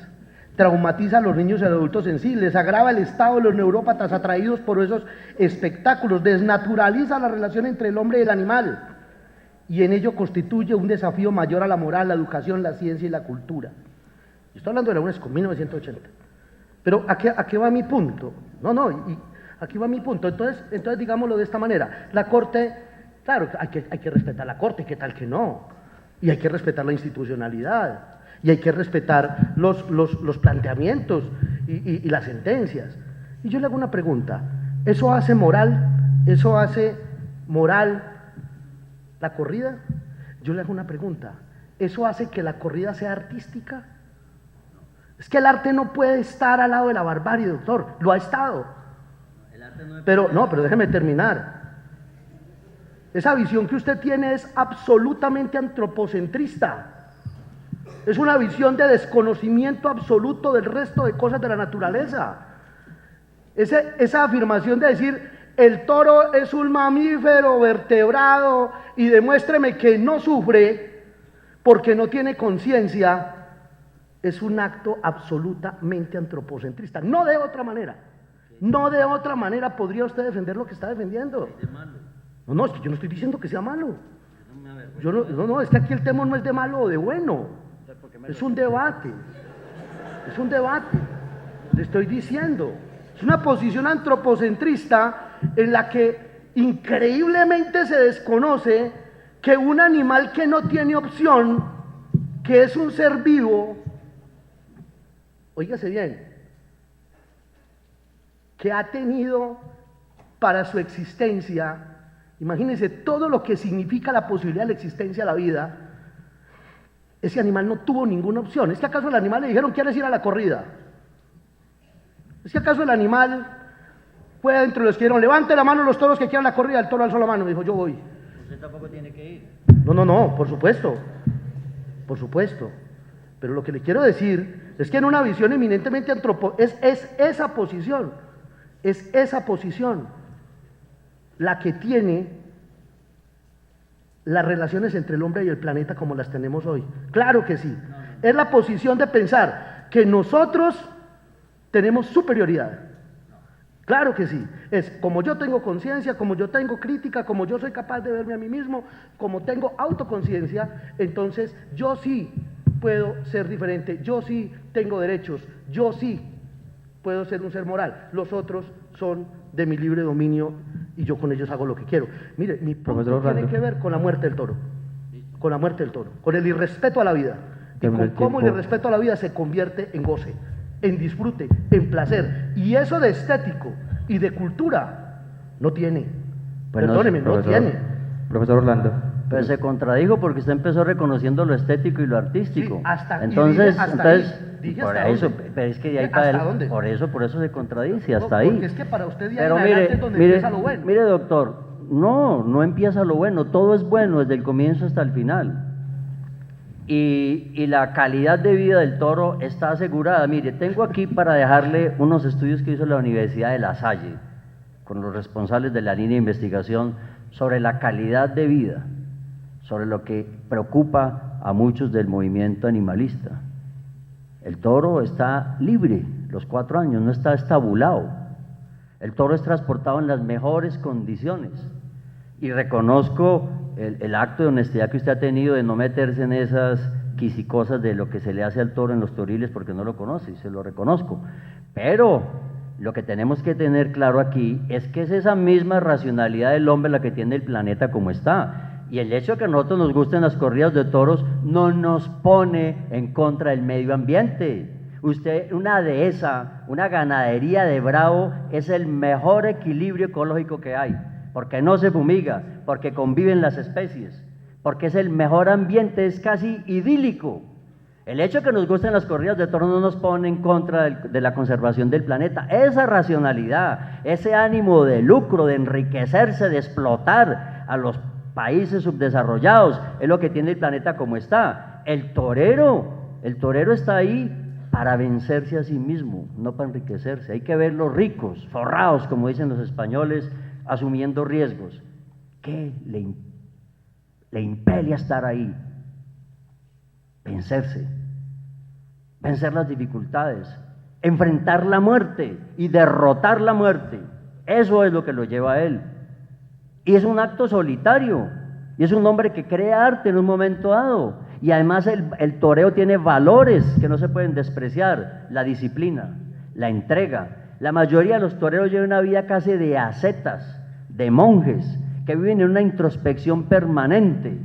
traumatiza a los niños y a los adultos sensibles, agrava el estado de los neurópatas atraídos por esos espectáculos, desnaturaliza la relación entre el hombre y el animal, y en ello constituye un desafío mayor a la moral, la educación, la ciencia y la cultura. Estoy hablando de la UNESCO, 1980. Pero ¿a qué va mi punto? Aquí va mi punto. Entonces digámoslo de esta manera. La Corte, claro, hay que respetar la Corte, ¿qué tal que no? Y hay que respetar la institucionalidad, y hay que respetar los planteamientos y las sentencias. Y yo le hago una pregunta, ¿eso hace moral la corrida? Yo le hago una pregunta, ¿eso hace que la corrida sea artística? Es que el arte no puede estar al lado de la barbarie, doctor, lo ha estado. Pero déjeme terminar. Esa visión que usted tiene es absolutamente antropocentrista. Es una visión de desconocimiento absoluto del resto de cosas de la naturaleza. Esa afirmación de decir, el toro es un mamífero vertebrado y demuéstreme que no sufre porque no tiene conciencia, es un acto absolutamente antropocentrista. No de otra manera podría usted defender lo que está defendiendo. No, es que yo no estoy diciendo que sea malo. Es que aquí el tema no es de malo o de bueno. Es un debate. Le estoy diciendo. Es una posición antropocentrista en la que increíblemente se desconoce que un animal que no tiene opción, que es un ser vivo, óigase bien, que ha tenido para su existencia, imagínense todo lo que significa la posibilidad de la existencia de la vida, ese animal no tuvo ninguna opción. ¿Es que acaso al animal le dijeron quieres ir a la corrida? ¿Es que acaso el animal fue dentro de los que dijeron levante la mano los toros que quieran la corrida? El toro alzó la mano y dijo yo voy. Usted tampoco tiene que ir. No, por supuesto. Pero lo que le quiero decir es que en una visión eminentemente es esa posición la que tiene las relaciones entre el hombre y el planeta como las tenemos hoy. Claro que sí. Es la posición de pensar que nosotros tenemos superioridad. Claro que sí. Es como yo tengo conciencia, como yo tengo crítica, como yo soy capaz de verme a mí mismo, como tengo autoconciencia, entonces yo sí puedo ser diferente, yo sí tengo derechos, yo sí puedo ser un ser moral. Los otros son de mi libre dominio y yo con ellos hago lo que quiero. Mire, mi punto tiene que ver con la muerte del toro, con el irrespeto a la vida, y con cómo el irrespeto a la vida se convierte en goce, en disfrute, en placer, y eso de estético y de cultura no tiene. Perdóneme, no tiene. Profesor Orlando. Pero se contradijo porque usted empezó reconociendo lo estético y lo artístico. Sí, hasta- entonces, y dije hasta entonces ahí. Dije por hasta eso, dónde. pero es que de ahí ¿Hasta para él, dónde? por eso se contradice, No, hasta ahí. porque es que para usted de ahí Pero en adelante es donde empieza lo bueno. mire, doctor, no empieza lo bueno, todo es bueno desde el comienzo hasta el final. Y la calidad de vida del toro está asegurada. Mire, tengo aquí para dejarle unos estudios que hizo la Universidad de La Salle con los responsables de la línea de investigación sobre la calidad de vida, sobre lo que preocupa a muchos del movimiento animalista. El toro está libre los 4 años, no está estabulado. El toro es transportado en las mejores condiciones. Y reconozco el acto de honestidad que usted ha tenido de no meterse en esas quisicosas de lo que se le hace al toro en los toriles porque no lo conoce, y se lo reconozco. Pero lo que tenemos que tener claro aquí es que es esa misma racionalidad del hombre la que tiene el planeta como está. Y el hecho de que a nosotros nos gusten las corridas de toros no nos pone en contra del medio ambiente. Usted, una dehesa, una ganadería de bravo es el mejor equilibrio ecológico que hay, porque no se fumiga, porque conviven las especies, porque es el mejor ambiente, es casi idílico. El hecho de que nos gusten las corridas de toros no nos pone en contra de la conservación del planeta. Esa racionalidad, ese ánimo de lucro, de enriquecerse, de explotar a los países subdesarrollados, es lo que tiene el planeta como está. El torero está ahí para vencerse a sí mismo, no para enriquecerse. Hay que ver los ricos, forrados, como dicen los españoles, asumiendo riesgos. ¿Qué le impele a estar ahí? Vencer las dificultades, enfrentar la muerte y derrotar la muerte. Eso es lo que lo lleva a él. Y es un acto solitario, y es un hombre que crea arte en un momento dado. Y además el toreo tiene valores que no se pueden despreciar: la disciplina, la entrega. La mayoría de los toreros llevan una vida casi de ascetas, de monjes, que viven en una introspección permanente,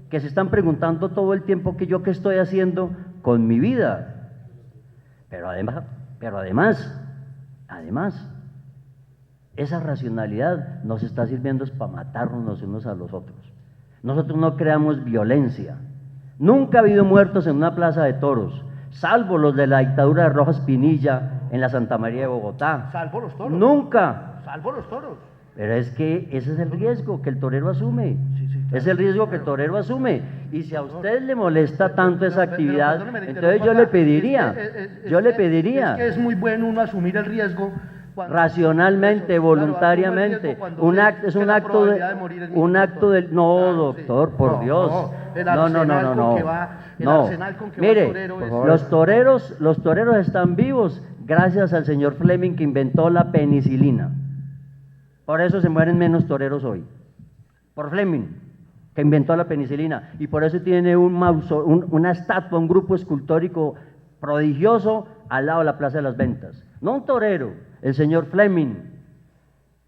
que se están preguntando todo el tiempo qué estoy haciendo con mi vida. Pero además, esa racionalidad nos está sirviendo para matarnos los unos a los otros. Nosotros no creamos violencia. Nunca ha habido muertos en una plaza de toros, salvo los de la dictadura de Rojas Pinilla en la Santa María de Bogotá. Salvo los toros. Nunca. Salvo los toros. Pero es que ese es el riesgo que el torero asume. Sí, claro, es el riesgo que el torero asume. Y si a usted le molesta tanto esa actividad, entonces yo le pediría. Es que es muy bueno uno asumir el riesgo. Racionalmente, voluntariamente, es un acto de no, doctor, por Dios, no, mire, los toreros están vivos gracias al señor Fleming, que inventó la penicilina. Por eso se mueren menos toreros hoy, por Fleming, que inventó la penicilina, y por eso tiene una estatua, un grupo escultórico prodigioso al lado de la Plaza de las Ventas. No un torero, el señor Fleming.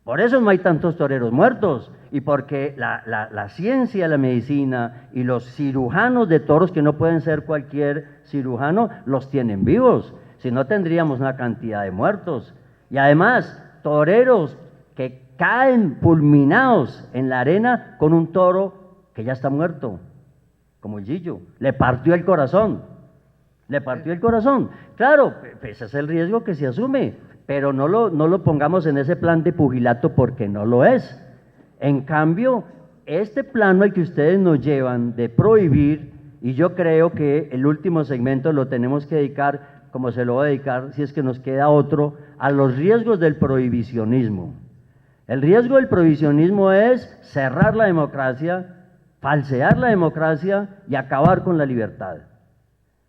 Por eso no hay tantos toreros muertos, y porque la ciencia, la medicina y los cirujanos de toros, que no pueden ser cualquier cirujano, los tienen vivos. Si no, tendríamos una cantidad de muertos. Y además, toreros que caen fulminados en la arena con un toro que ya está muerto, como el Gillo, le partió el corazón. Claro, ese es el riesgo que se asume, pero no lo pongamos en ese plan de pugilato, porque no lo es. En cambio, este plano al que ustedes nos llevan de prohibir, y yo creo que el último segmento lo tenemos que dedicar, como se lo voy a dedicar, si es que nos queda otro, a los riesgos del prohibicionismo. El riesgo del prohibicionismo es cerrar la democracia, falsear la democracia y acabar con la libertad.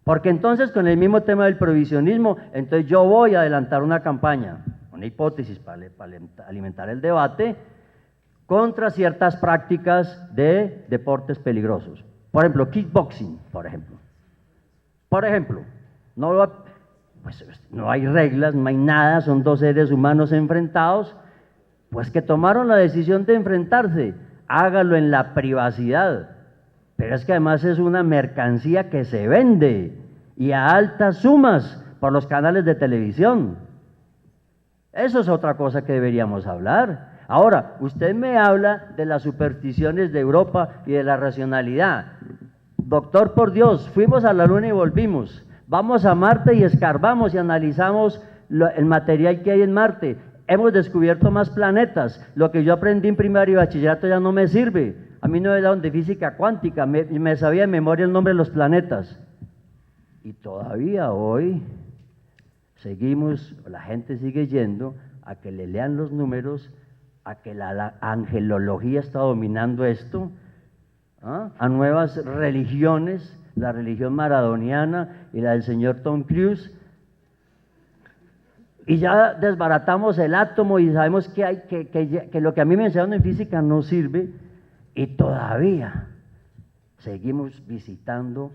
Porque entonces, con el mismo tema del prohibicionismo, entonces yo voy a adelantar una campaña, una hipótesis para alimentar el debate contra ciertas prácticas de deportes peligrosos. Por ejemplo, kickboxing, por ejemplo. No hay reglas, no hay nada, son dos seres humanos enfrentados, pues que tomaron la decisión de enfrentarse. Hágalo en la privacidad. Pero es que además es una mercancía que se vende, y a altas sumas, por los canales de televisión. Eso es otra cosa que deberíamos hablar. Ahora, usted me habla de las supersticiones de Europa y de la racionalidad. Doctor, por Dios, fuimos a la Luna y volvimos. Vamos a Marte y escarbamos y analizamos el material que hay en Marte. Hemos descubierto más planetas. Lo que yo aprendí en primaria y bachillerato ya no me sirve. A mí no me daban de física cuántica, me sabía de memoria el nombre de los planetas. Y todavía hoy la gente sigue yendo a que le lean los números, a que la angelología está dominando esto, a nuevas religiones la religión maradoniana y la del señor Tom Cruise, y ya desbaratamos el átomo y sabemos que lo que a mí me enseñaron en física no sirve, y todavía seguimos visitando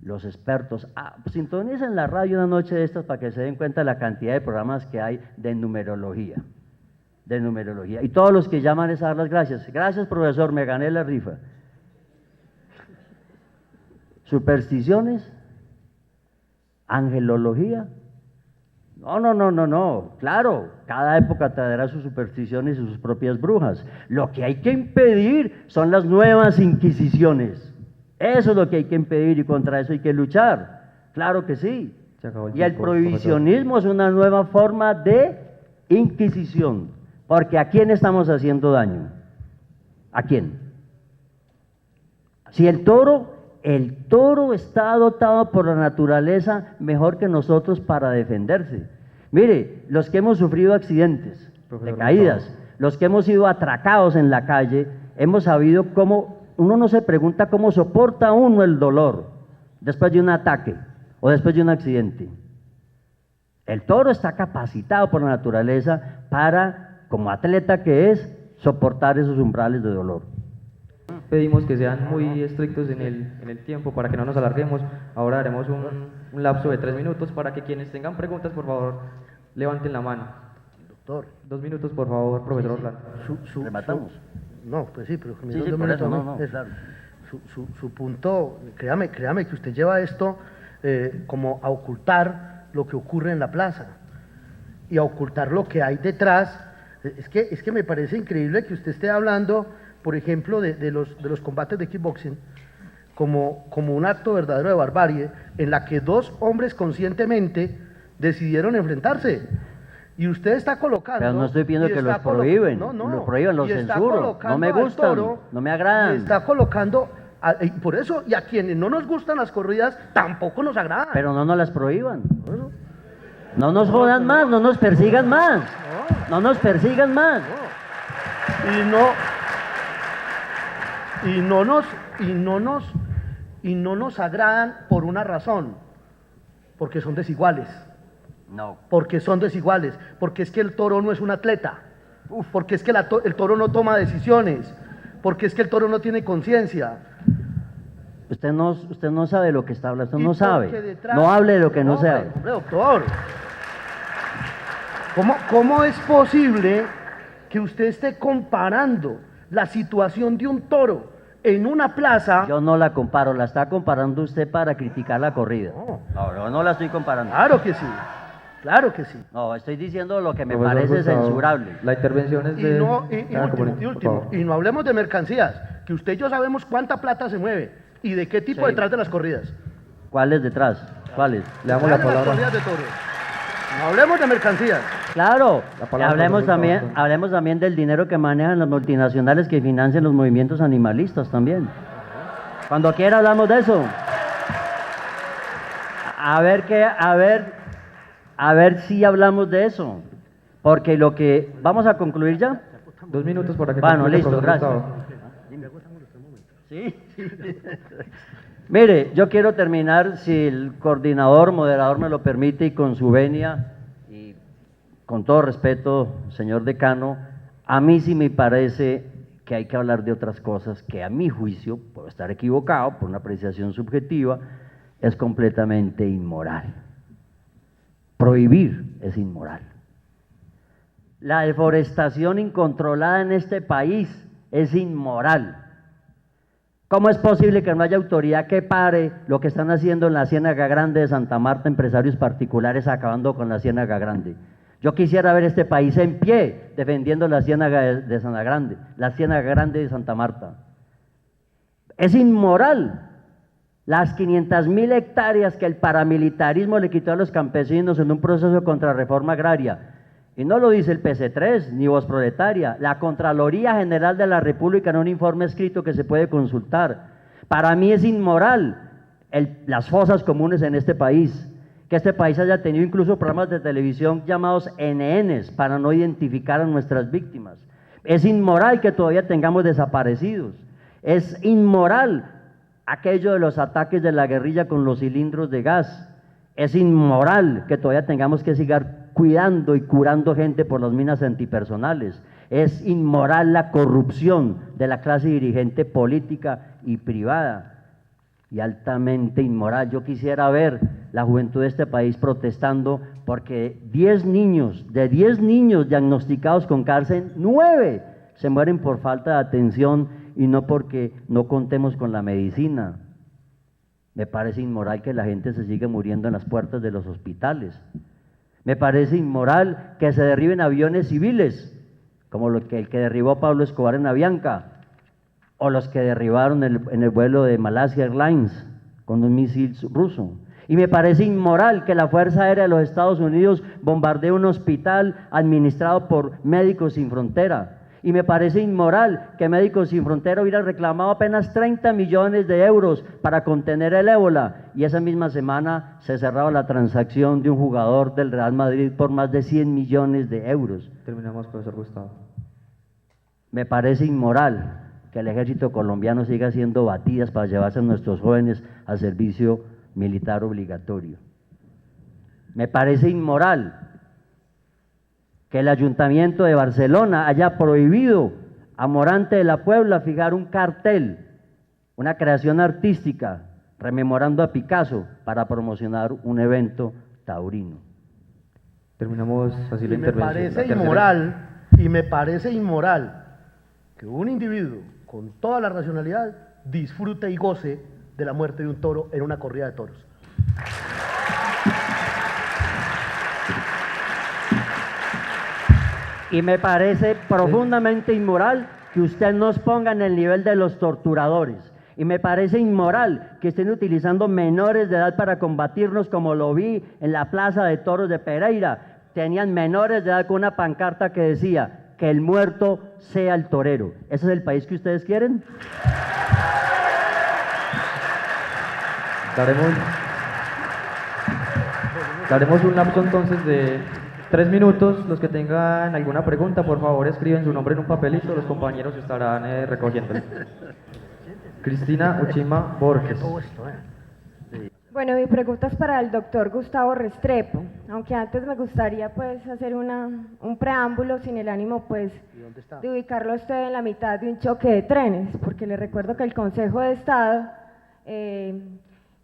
los expertos. Sintonicen la radio una noche de estas para que se den cuenta de la cantidad de programas que hay de numerología. Y todos los que llaman es a dar las gracias. Gracias, profesor, me gané la rifa. Supersticiones, angelología. No. Claro, cada época traerá sus supersticiones y sus propias brujas. Lo que hay que impedir son las nuevas inquisiciones. Eso es lo que hay que impedir y contra eso hay que luchar. Claro que sí. Se acabó el Y el tiempo, prohibicionismo es una nueva forma de inquisición. Porque ¿a quién estamos haciendo daño? ¿A quién? Si el toro está dotado por la naturaleza mejor que nosotros para defenderse. Mire, los que hemos sufrido accidentes, de caídas, los que hemos sido atracados en la calle, hemos sabido cómo, uno no se pregunta cómo soporta uno el dolor después de un ataque o después de un accidente. El toro está capacitado por la naturaleza para, como atleta que es, soportar esos umbrales de dolor. Pedimos que sean muy estrictos en el tiempo para que no nos alarguemos. Ahora haremos un lapso de 3 minutos para que quienes tengan preguntas, por favor, levanten la mano. Doctor. 2 minutos, por favor, profesor Orlando. ¿Rematamos? No, pues sí, pero que me Sí, dio sí, 2 por minutos, eso, ¿no? no. Es claro. Su punto, créame que usted lleva esto como a ocultar lo que ocurre en la plaza y a ocultar lo que hay detrás. Es que me parece increíble que usted esté hablando, por ejemplo, de los combates de kickboxing como un acto verdadero de barbarie en la que 2 hombres conscientemente decidieron enfrentarse. Y usted está colocando... Pero no estoy pidiendo y que está los prohíben, no, lo prohíban, los y está censuro, no colocando me al gustan, toro, no me agradan. y está colocando, y por eso, y a quienes no nos gustan las corridas, tampoco nos agradan. Pero no nos las prohíban. Bueno, No nos jodan más, no nos persigan más. No nos persigan más. y no nos agradan por una razón, porque son desiguales. No. Porque son desiguales, porque es que el toro no es un atleta, porque es que el toro no toma decisiones, porque es que el toro no tiene conciencia. Usted no sabe lo que está hablando, usted Y no sabe. porque detrás- No hable de lo que no Hombre, sabe. hombre, doctor, ¿cómo es posible que usted esté comparando la situación de un toro en una plaza? Yo no la comparo, la está comparando usted para criticar la corrida. No la estoy comparando. Claro que sí, claro que sí. No, estoy diciendo lo que me Profesor parece Gustavo, censurable. La intervención es de... Y último, y no hablemos de mercancías, que usted y yo sabemos cuánta plata se mueve y de qué tipo Sí. detrás de las corridas. ¿Cuáles detrás? ¿Cuáles? Le damos la Detrás de las palabra. corridas de toros. No hablemos de mercancías. Claro, La palabra hablemos profesor también, Gustavo. hablemos también del dinero que manejan las multinacionales que financian los movimientos animalistas también. Cuando quiera hablamos de eso. A ver si hablamos de eso. Porque lo que vamos a concluir ya. 2 minutos para que Bueno, concluya, listo, profesor gracias. Gustavo. Sí. Mire, yo quiero terminar, si el coordinador, moderador me lo permite, y con su venia, y con todo respeto, señor decano, a mí sí me parece que hay que hablar de otras cosas que a mi juicio, puedo estar equivocado por una apreciación subjetiva, es completamente inmoral. Prohibir es inmoral. La deforestación incontrolada en este país es inmoral. ¿Cómo es posible que no haya autoridad que pare lo que están haciendo en la Ciénaga Grande de Santa Marta, empresarios particulares acabando con la Ciénaga Grande? Yo quisiera ver este país en pie defendiendo la Ciénaga de Santa Grande, la Ciénaga Grande de Santa Marta. Es inmoral. Las 500.000 hectáreas que el paramilitarismo le quitó a los campesinos en un proceso de contrarreforma agraria. Y no lo dice el PC3 ni Voz Proletaria, la Contraloría General de la República en un informe escrito que se puede consultar. Para mí es inmoral las fosas comunes en este país, que este país haya tenido incluso programas de televisión llamados NNs para no identificar a nuestras víctimas. Es inmoral que todavía tengamos desaparecidos. Es inmoral aquello de los ataques de la guerrilla con los cilindros de gas. Es inmoral que todavía tengamos que seguir cuidando y curando gente por las minas antipersonales. Es inmoral la corrupción de la clase dirigente política y privada. Y altamente inmoral. Yo quisiera ver la juventud de este país protestando porque de 10 niños diagnosticados con cáncer, 9 se mueren por falta de atención y no porque no contemos con la medicina. Me parece inmoral que la gente se siga muriendo en las puertas de los hospitales. Me parece inmoral que se derriben aviones civiles, como el que derribó a Pablo Escobar en Avianca, o los que derribaron en el vuelo de Malaysia Airlines con un misil ruso. Y me parece inmoral que la Fuerza Aérea de los Estados Unidos bombardee un hospital administrado por Médicos Sin Frontera. Y me parece inmoral que Médicos Sin Frontera hubiera reclamado apenas 30 millones de euros para contener el ébola, y esa misma semana se cerraba la transacción de un jugador del Real Madrid por más de 100 millones de euros. Terminamos, profesor Gustavo. Me parece inmoral que el ejército colombiano siga haciendo batidas para llevarse a nuestros jóvenes al servicio militar obligatorio. Me parece inmoral que el Ayuntamiento de Barcelona haya prohibido a Morante de la Puebla fijar un cartel, una creación artística, rememorando a Picasso para promocionar un evento taurino. Terminamos así la Y me intervención. parece La inmoral, y me parece inmoral que un individuo con toda la racionalidad disfrute y goce de la muerte de un toro en una corrida de toros. Y me parece profundamente inmoral que usted nos ponga en el nivel de los torturadores. Y me parece inmoral que estén utilizando menores de edad para combatirnos, como lo vi en la Plaza de Toros de Pereira. Tenían menores de edad con una pancarta que decía que el muerto sea el torero. ¿Ese es el país que ustedes quieren? Daremos un lapso entonces de 3 minutos. Los que tengan alguna pregunta, por favor, escriben su nombre en un papelito, los compañeros estarán recogiéndolo. Cristina Uchima Borges. Bueno, mi pregunta es para el doctor Gustavo Restrepo, aunque antes me gustaría pues hacer un preámbulo sin el ánimo pues de ubicarlo a usted en la mitad de un choque de trenes, porque le recuerdo que el Consejo de Estado,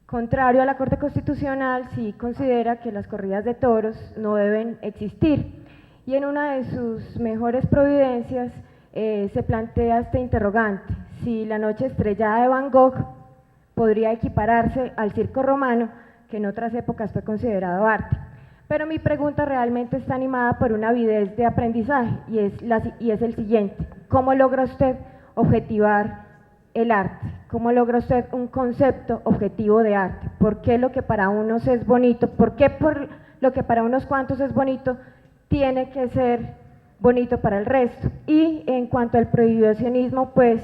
contrario a la Corte Constitucional, sí considera que las corridas de toros no deben existir, y en una de sus mejores providencias se plantea este interrogante: si la noche estrellada de Van Gogh podría equipararse al circo romano, que en otras épocas fue considerado arte. Pero mi pregunta realmente está animada por una avidez de aprendizaje, y es el siguiente: ¿cómo logra usted objetivar el arte? ¿Cómo logra usted un concepto objetivo de arte? ¿Por qué lo que para unos es bonito, por qué por lo que para unos cuantos es bonito, tiene que ser bonito para el resto? Y en cuanto al prohibicionismo, pues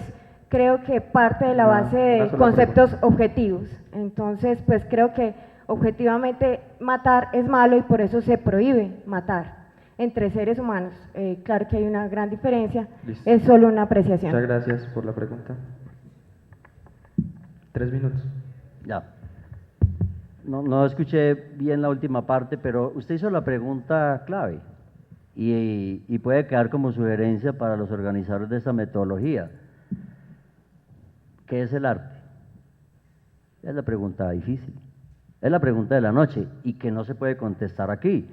creo que parte de la base de conceptos objetivos. Entonces, pues creo que objetivamente matar es malo y por eso se prohíbe matar entre seres humanos. Claro que hay una gran diferencia. Listo. Es solo una apreciación. Muchas gracias por la pregunta. 3 minutos. Ya. No escuché bien la última parte, pero usted hizo la pregunta clave y puede quedar como sugerencia para los organizadores de esta metodología. ¿Qué es el arte? Es la pregunta difícil, es la pregunta de la noche y que no se puede contestar aquí.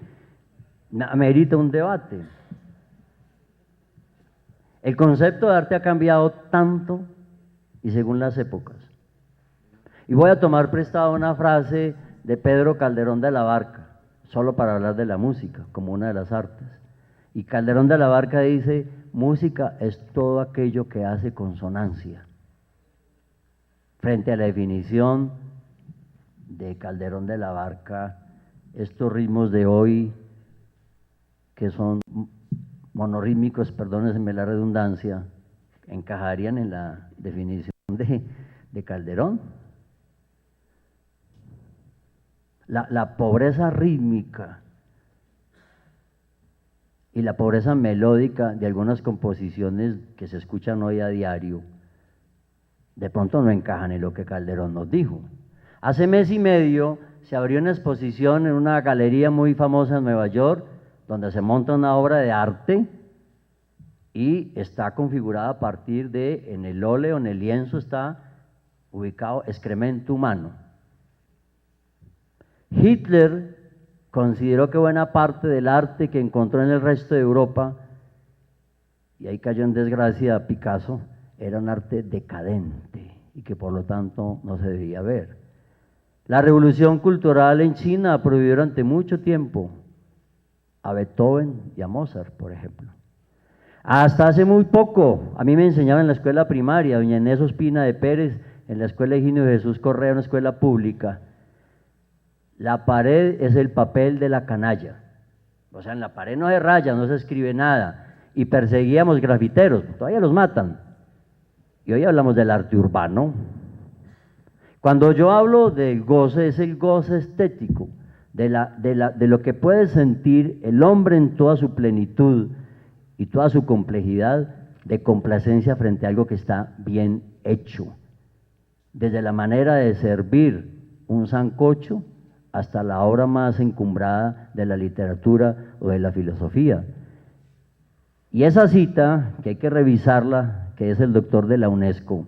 Amerita un debate. El concepto de arte ha cambiado tanto y según las épocas. Y voy a tomar prestado una frase de Pedro Calderón de la Barca, solo para hablar de la música, como una de las artes. Y Calderón de la Barca dice: música es todo aquello que hace consonancia. Frente a la definición de Calderón de la Barca, estos ritmos de hoy, que son monorítmicos, perdónenme la redundancia, encajarían en la definición de Calderón. La pobreza rítmica y la pobreza melódica de algunas composiciones que se escuchan hoy a diario de pronto no encajan en lo que Calderón nos dijo. Hace mes y medio se abrió una exposición en una galería muy famosa en Nueva York, donde se monta una obra de arte y está configurada a partir de, en el óleo, en el lienzo está ubicado excremento humano. Hitler consideró que buena parte del arte que encontró en el resto de Europa, y ahí cayó en desgracia Picasso, era un arte decadente y que por lo tanto no se debía ver. La revolución cultural en China prohibió durante mucho tiempo a Beethoven y a Mozart, por ejemplo. Hasta hace muy poco, a mí me enseñaba en la escuela primaria, doña Inés Ospina de Pérez, en la escuela Higinio de Jesús Correa, una escuela pública, la pared es el papel de la canalla. O sea, en la pared no se raya, no se escribe nada. Y perseguíamos grafiteros, todavía los matan. Y hoy hablamos del arte urbano. Cuando yo hablo del goce, es el goce estético, de lo que puede sentir el hombre en toda su plenitud y toda su complejidad de complacencia frente a algo que está bien hecho. Desde la manera de servir un sancocho hasta la obra más encumbrada de la literatura o de la filosofía. Y esa cita, que hay que revisarla, que es el doctor de la UNESCO,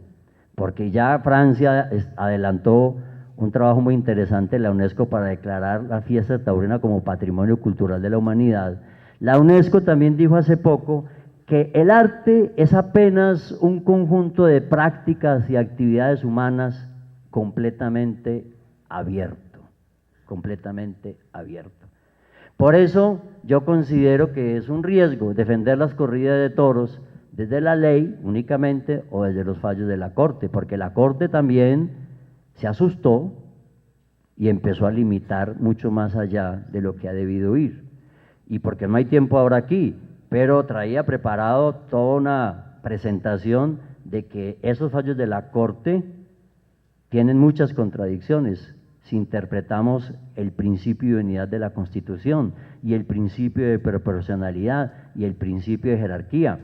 porque ya Francia adelantó un trabajo muy interesante en la UNESCO para declarar la fiesta taurina como Patrimonio Cultural de la Humanidad. La UNESCO también dijo hace poco que el arte es apenas un conjunto de prácticas y actividades humanas completamente abierto, completamente abierto. Por eso yo considero que es un riesgo defender las corridas de toros desde la ley únicamente o desde los fallos de la Corte, porque la Corte también se asustó y empezó a limitar mucho más allá de lo que ha debido ir. Y porque no hay tiempo ahora aquí, pero traía preparado toda una presentación de que esos fallos de la Corte tienen muchas contradicciones si interpretamos el principio de unidad de la Constitución y el principio de proporcionalidad y el principio de jerarquía,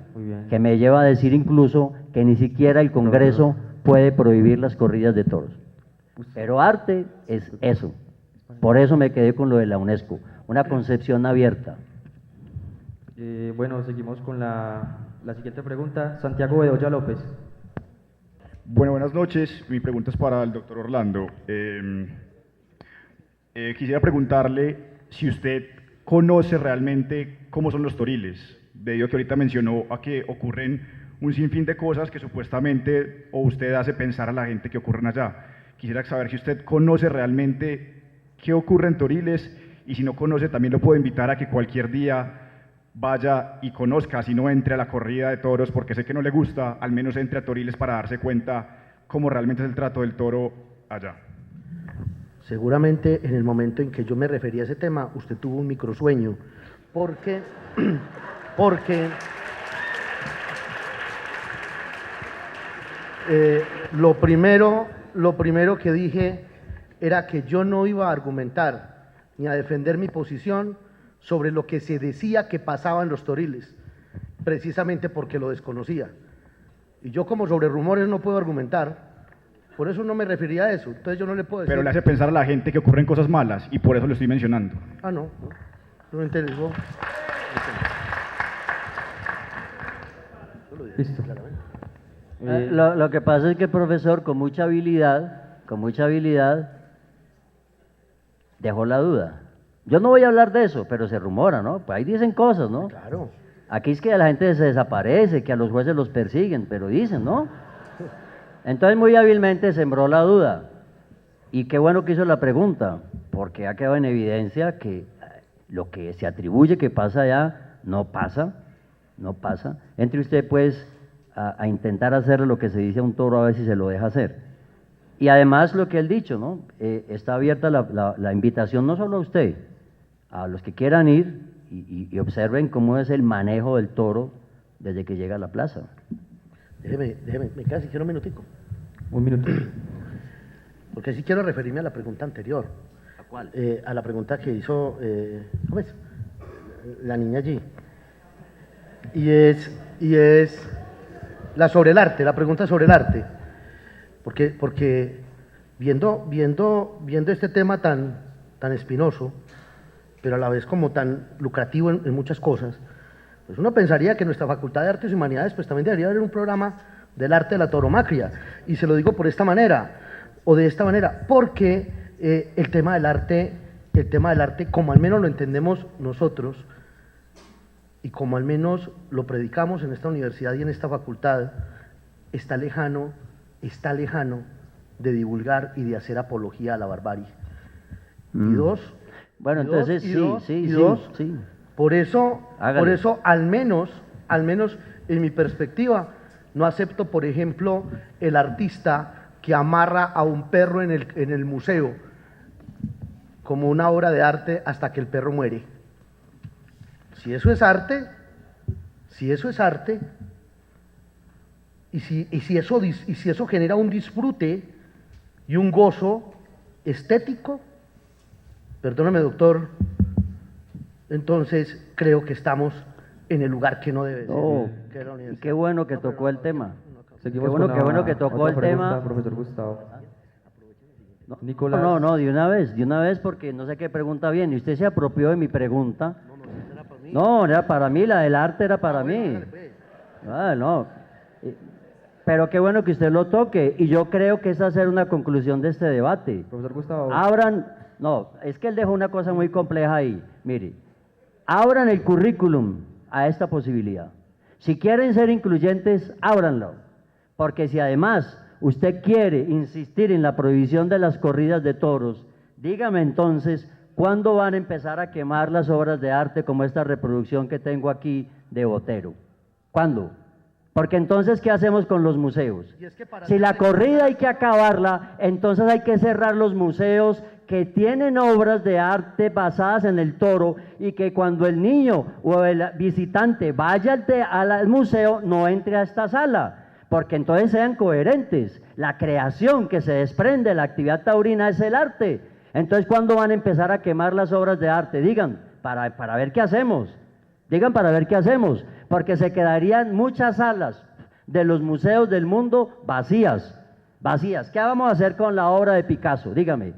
que me lleva a decir incluso que ni siquiera el Congreso puede prohibir las corridas de toros. Pero arte es eso. Por eso me quedé con lo de la UNESCO, una concepción abierta. Bueno, seguimos con la siguiente pregunta. Santiago Bedoya López. Bueno, buenas noches. Mi pregunta es para el doctor Orlando. Quisiera preguntarle si usted conoce realmente cómo son los toriles, debido a que ahorita mencionó a que ocurren un sinfín de cosas que supuestamente o usted hace pensar a la gente que ocurren allá. Quisiera saber si usted conoce realmente qué ocurre en toriles, y si no conoce también lo puedo invitar a que cualquier día vaya y conozca, si no entre a la corrida de toros, porque sé que no le gusta, al menos entre a toriles para darse cuenta cómo realmente es el trato del toro allá. Seguramente en el momento en que yo me refería a ese tema, usted tuvo un microsueño, porque lo primero que dije era que yo no iba a argumentar ni a defender mi posición sobre lo que se decía que pasaba en los toriles, precisamente porque lo desconocía. Y yo, como sobre rumores no puedo argumentar, por eso no me refería a eso. Entonces yo no le puedo decir... Pero le hace pensar a la gente que ocurren cosas malas, y por eso lo estoy mencionando. Ah, no me interesó. Listo. Lo que pasa es que el profesor con mucha habilidad, dejó la duda. Yo no voy a hablar de eso, pero se rumora, ¿no? Pues ahí dicen cosas, ¿no? Claro. Aquí es que la gente se desaparece, que a los jueces los persiguen, pero dicen, ¿no? Entonces muy hábilmente sembró la duda. Y qué bueno que hizo la pregunta, porque ha quedado en evidencia que lo que se atribuye que pasa allá no pasa. Entre usted pues a intentar hacer lo que se dice a un toro, a ver si se lo deja hacer. Y además lo que él dicho, ¿no? Está abierta la invitación no solo a usted, a los que quieran ir y observen cómo es el manejo del toro desde que llega a la plaza. Déjeme, me queda siquiera un minutico. Un minuto. Porque sí quiero referirme a la pregunta anterior. ¿A cuál? A la pregunta que hizo, ¿cómo es? La niña allí. Y es la sobre el arte, la pregunta sobre el arte. porque viendo este tema tan espinoso, pero a la vez como tan lucrativo en muchas cosas, pues uno pensaría que nuestra Facultad de Artes y Humanidades pues también debería haber un programa del arte de la tauromaquia, y se lo digo por esta manera, o de esta manera, porque el tema del arte, como al menos lo entendemos nosotros, y como al menos lo predicamos en esta universidad y en esta facultad, está lejano de divulgar y de hacer apología a la barbarie. Y dos, Bueno, y entonces dos, sí, y sí, dos, sí. por eso, Hágale. al menos en mi perspectiva, no acepto, por ejemplo, el artista que amarra a un perro en el museo como una obra de arte hasta que el perro muere. Si eso es arte, y si eso genera un disfrute y un gozo estético, perdóname, doctor, entonces creo que estamos en el lugar que no debe ser, No, que es la y universidad. qué bueno que tocó el tema. Seguimos Qué bueno, con qué la bueno que tocó otra el pregunta, tema. profesor Gustavo. No, Nicolás. no, de una vez, porque no sé qué pregunta viene. Y usted se apropió de mi pregunta. No, era para mí, la del arte era para mí. Hágale, pues. Ah, no. Pero qué bueno que usted lo toque, y yo creo que esa será una conclusión de este debate. Profesor Gustavo. No, es que él dejó una cosa muy compleja ahí. Mire, abran el currículum a esta posibilidad. Si quieren ser incluyentes, ábranlo. Porque si además usted quiere insistir en la prohibición de las corridas de toros, dígame entonces, ¿cuándo van a empezar a quemar las obras de arte como esta reproducción que tengo aquí de Botero? ¿Cuándo? Porque entonces, ¿qué hacemos con los museos? Y es que para Si la corrida hay que acabarla, entonces hay que cerrar los museos que tienen obras de arte basadas en el toro, y que cuando el niño o el visitante vaya al museo no entre a esta sala, porque entonces sean coherentes. La creación que se desprende de la actividad taurina es el arte. Entonces, ¿cuándo van a empezar a quemar las obras de arte? Digan, para ver qué hacemos. Digan, para ver qué hacemos, porque se quedarían muchas salas de los museos del mundo vacías. ¿Qué vamos a hacer con la obra de Picasso? Dígame.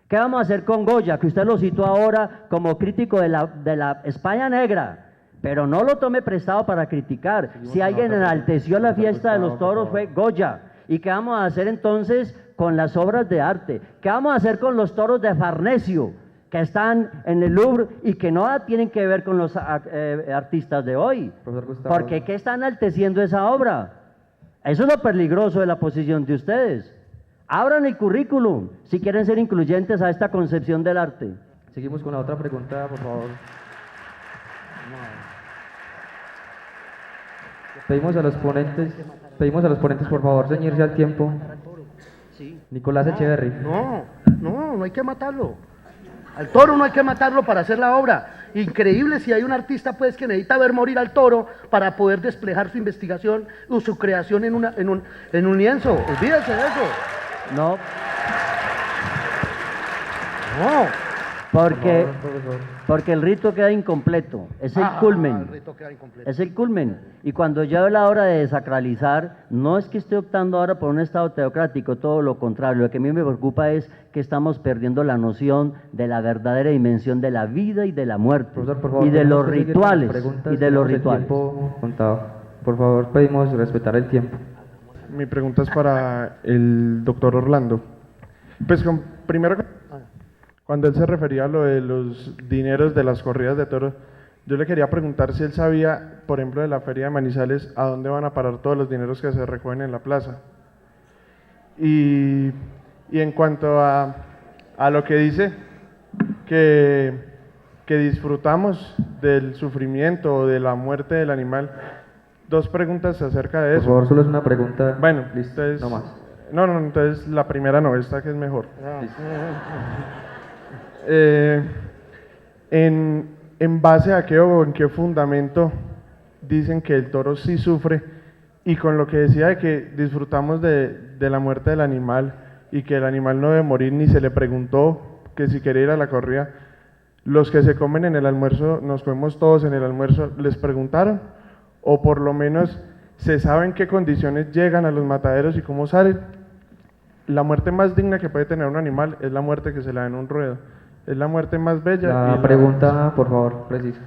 ¿Qué vamos a hacer con Goya, que usted lo citó ahora como crítico de la España negra? Pero no lo tome prestado para criticar. Si alguien enalteció la fiesta de los toros fue Goya. ¿Y qué vamos a hacer entonces con las obras de arte? ¿Qué vamos a hacer con los toros de Farnesio, que están en el Louvre y que no tienen que ver con los artistas de hoy? Profesor Gustavo. Porque ¿qué está enalteciendo esa obra? Eso es lo peligroso de la posición de ustedes. Abran el currículum si quieren ser incluyentes a esta concepción del arte. Seguimos con la otra pregunta, por favor. Pedimos a los ponentes, por favor, ceñirse al tiempo. Nicolás Echeverry. No hay que matarlo. Al toro no hay que matarlo para hacer la obra. Increíble si hay un artista pues que necesita ver morir al toro para poder desplegar su investigación o su creación en un lienzo. Olvídese de eso. No, No. porque, Por favor, profesor. porque el rito queda incompleto, es el El culmen. rito queda incompleto. Es el culmen. Y cuando yo a la hora de desacralizar, no es que esté optando ahora por un Estado teocrático, todo lo contrario. Lo que a mí me preocupa es que estamos perdiendo la noción de la verdadera dimensión de la vida y de la muerte, Profesor, por favor, y de tenemos los que seguir con las rituales, preguntas, y de los tenemos el rituales. tiempo contado. Por favor, pedimos respetar el tiempo. Mi pregunta es para el doctor Orlando. Pues primero, cuando él se refería a lo de los dineros de las corridas de toros, yo le quería preguntar si él sabía, por ejemplo, de la feria de Manizales, a dónde van a parar todos los dineros que se recogen en la plaza. Y en cuanto a lo que dice, que disfrutamos del sufrimiento o de la muerte del animal, dos preguntas acerca de Por eso. favor, solo es una pregunta. Bueno, listo, entonces, no más. No, entonces la primera no, esta que es mejor. ¿En base a qué o en qué fundamento dicen que el toro sí sufre? Y con lo que decía de que disfrutamos de la muerte del animal y que el animal no debe morir, ni se le preguntó que si quería ir a la corrida, los que se comen en el almuerzo, nos comemos todos en el almuerzo, ¿les preguntaron? O por lo menos se sabe en qué condiciones llegan a los mataderos y cómo salen. la muerte más digna que puede tener un animal es la muerte que se le da en un ruedo. Es la muerte más bella. La pregunta, por favor, precisa.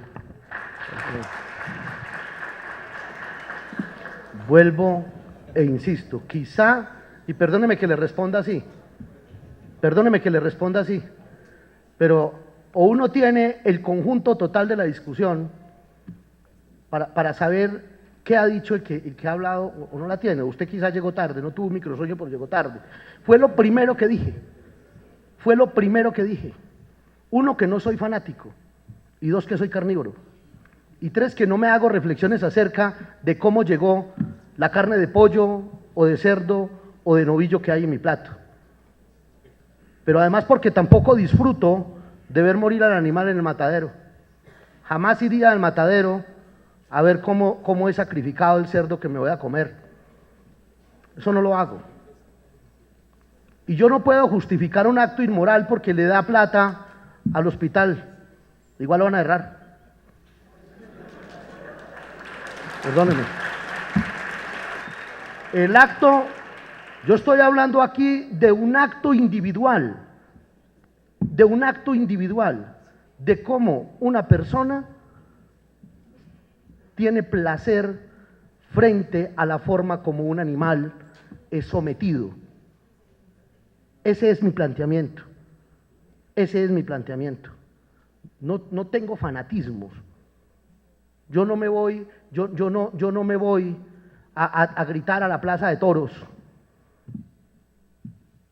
Vuelvo e insisto, quizá, y perdóneme que le responda así, pero o uno tiene el conjunto total de la discusión para saber qué ha dicho el que ha hablado o no la tiene. Usted quizá llegó tarde, no tuvo un microsueño, pero llegó tarde. Fue lo primero que dije. Uno, que no soy fanático, y dos, que soy carnívoro, y tres, que no me hago reflexiones acerca de cómo llegó la carne de pollo o de cerdo o de novillo que hay en mi plato. Pero además porque tampoco disfruto de ver morir al animal en el matadero. Jamás iría al matadero a ver cómo es sacrificado el cerdo que me voy a comer. Eso no lo hago. Y yo no puedo justificar un acto inmoral porque le da plata al hospital. Igual lo van a errar. Perdónenme. El acto, yo estoy hablando aquí de un acto individual, de cómo una persona tiene placer frente a la forma como un animal es sometido. Ese es mi planteamiento. No tengo fanatismos. Yo no me voy a gritar a la plaza de toros.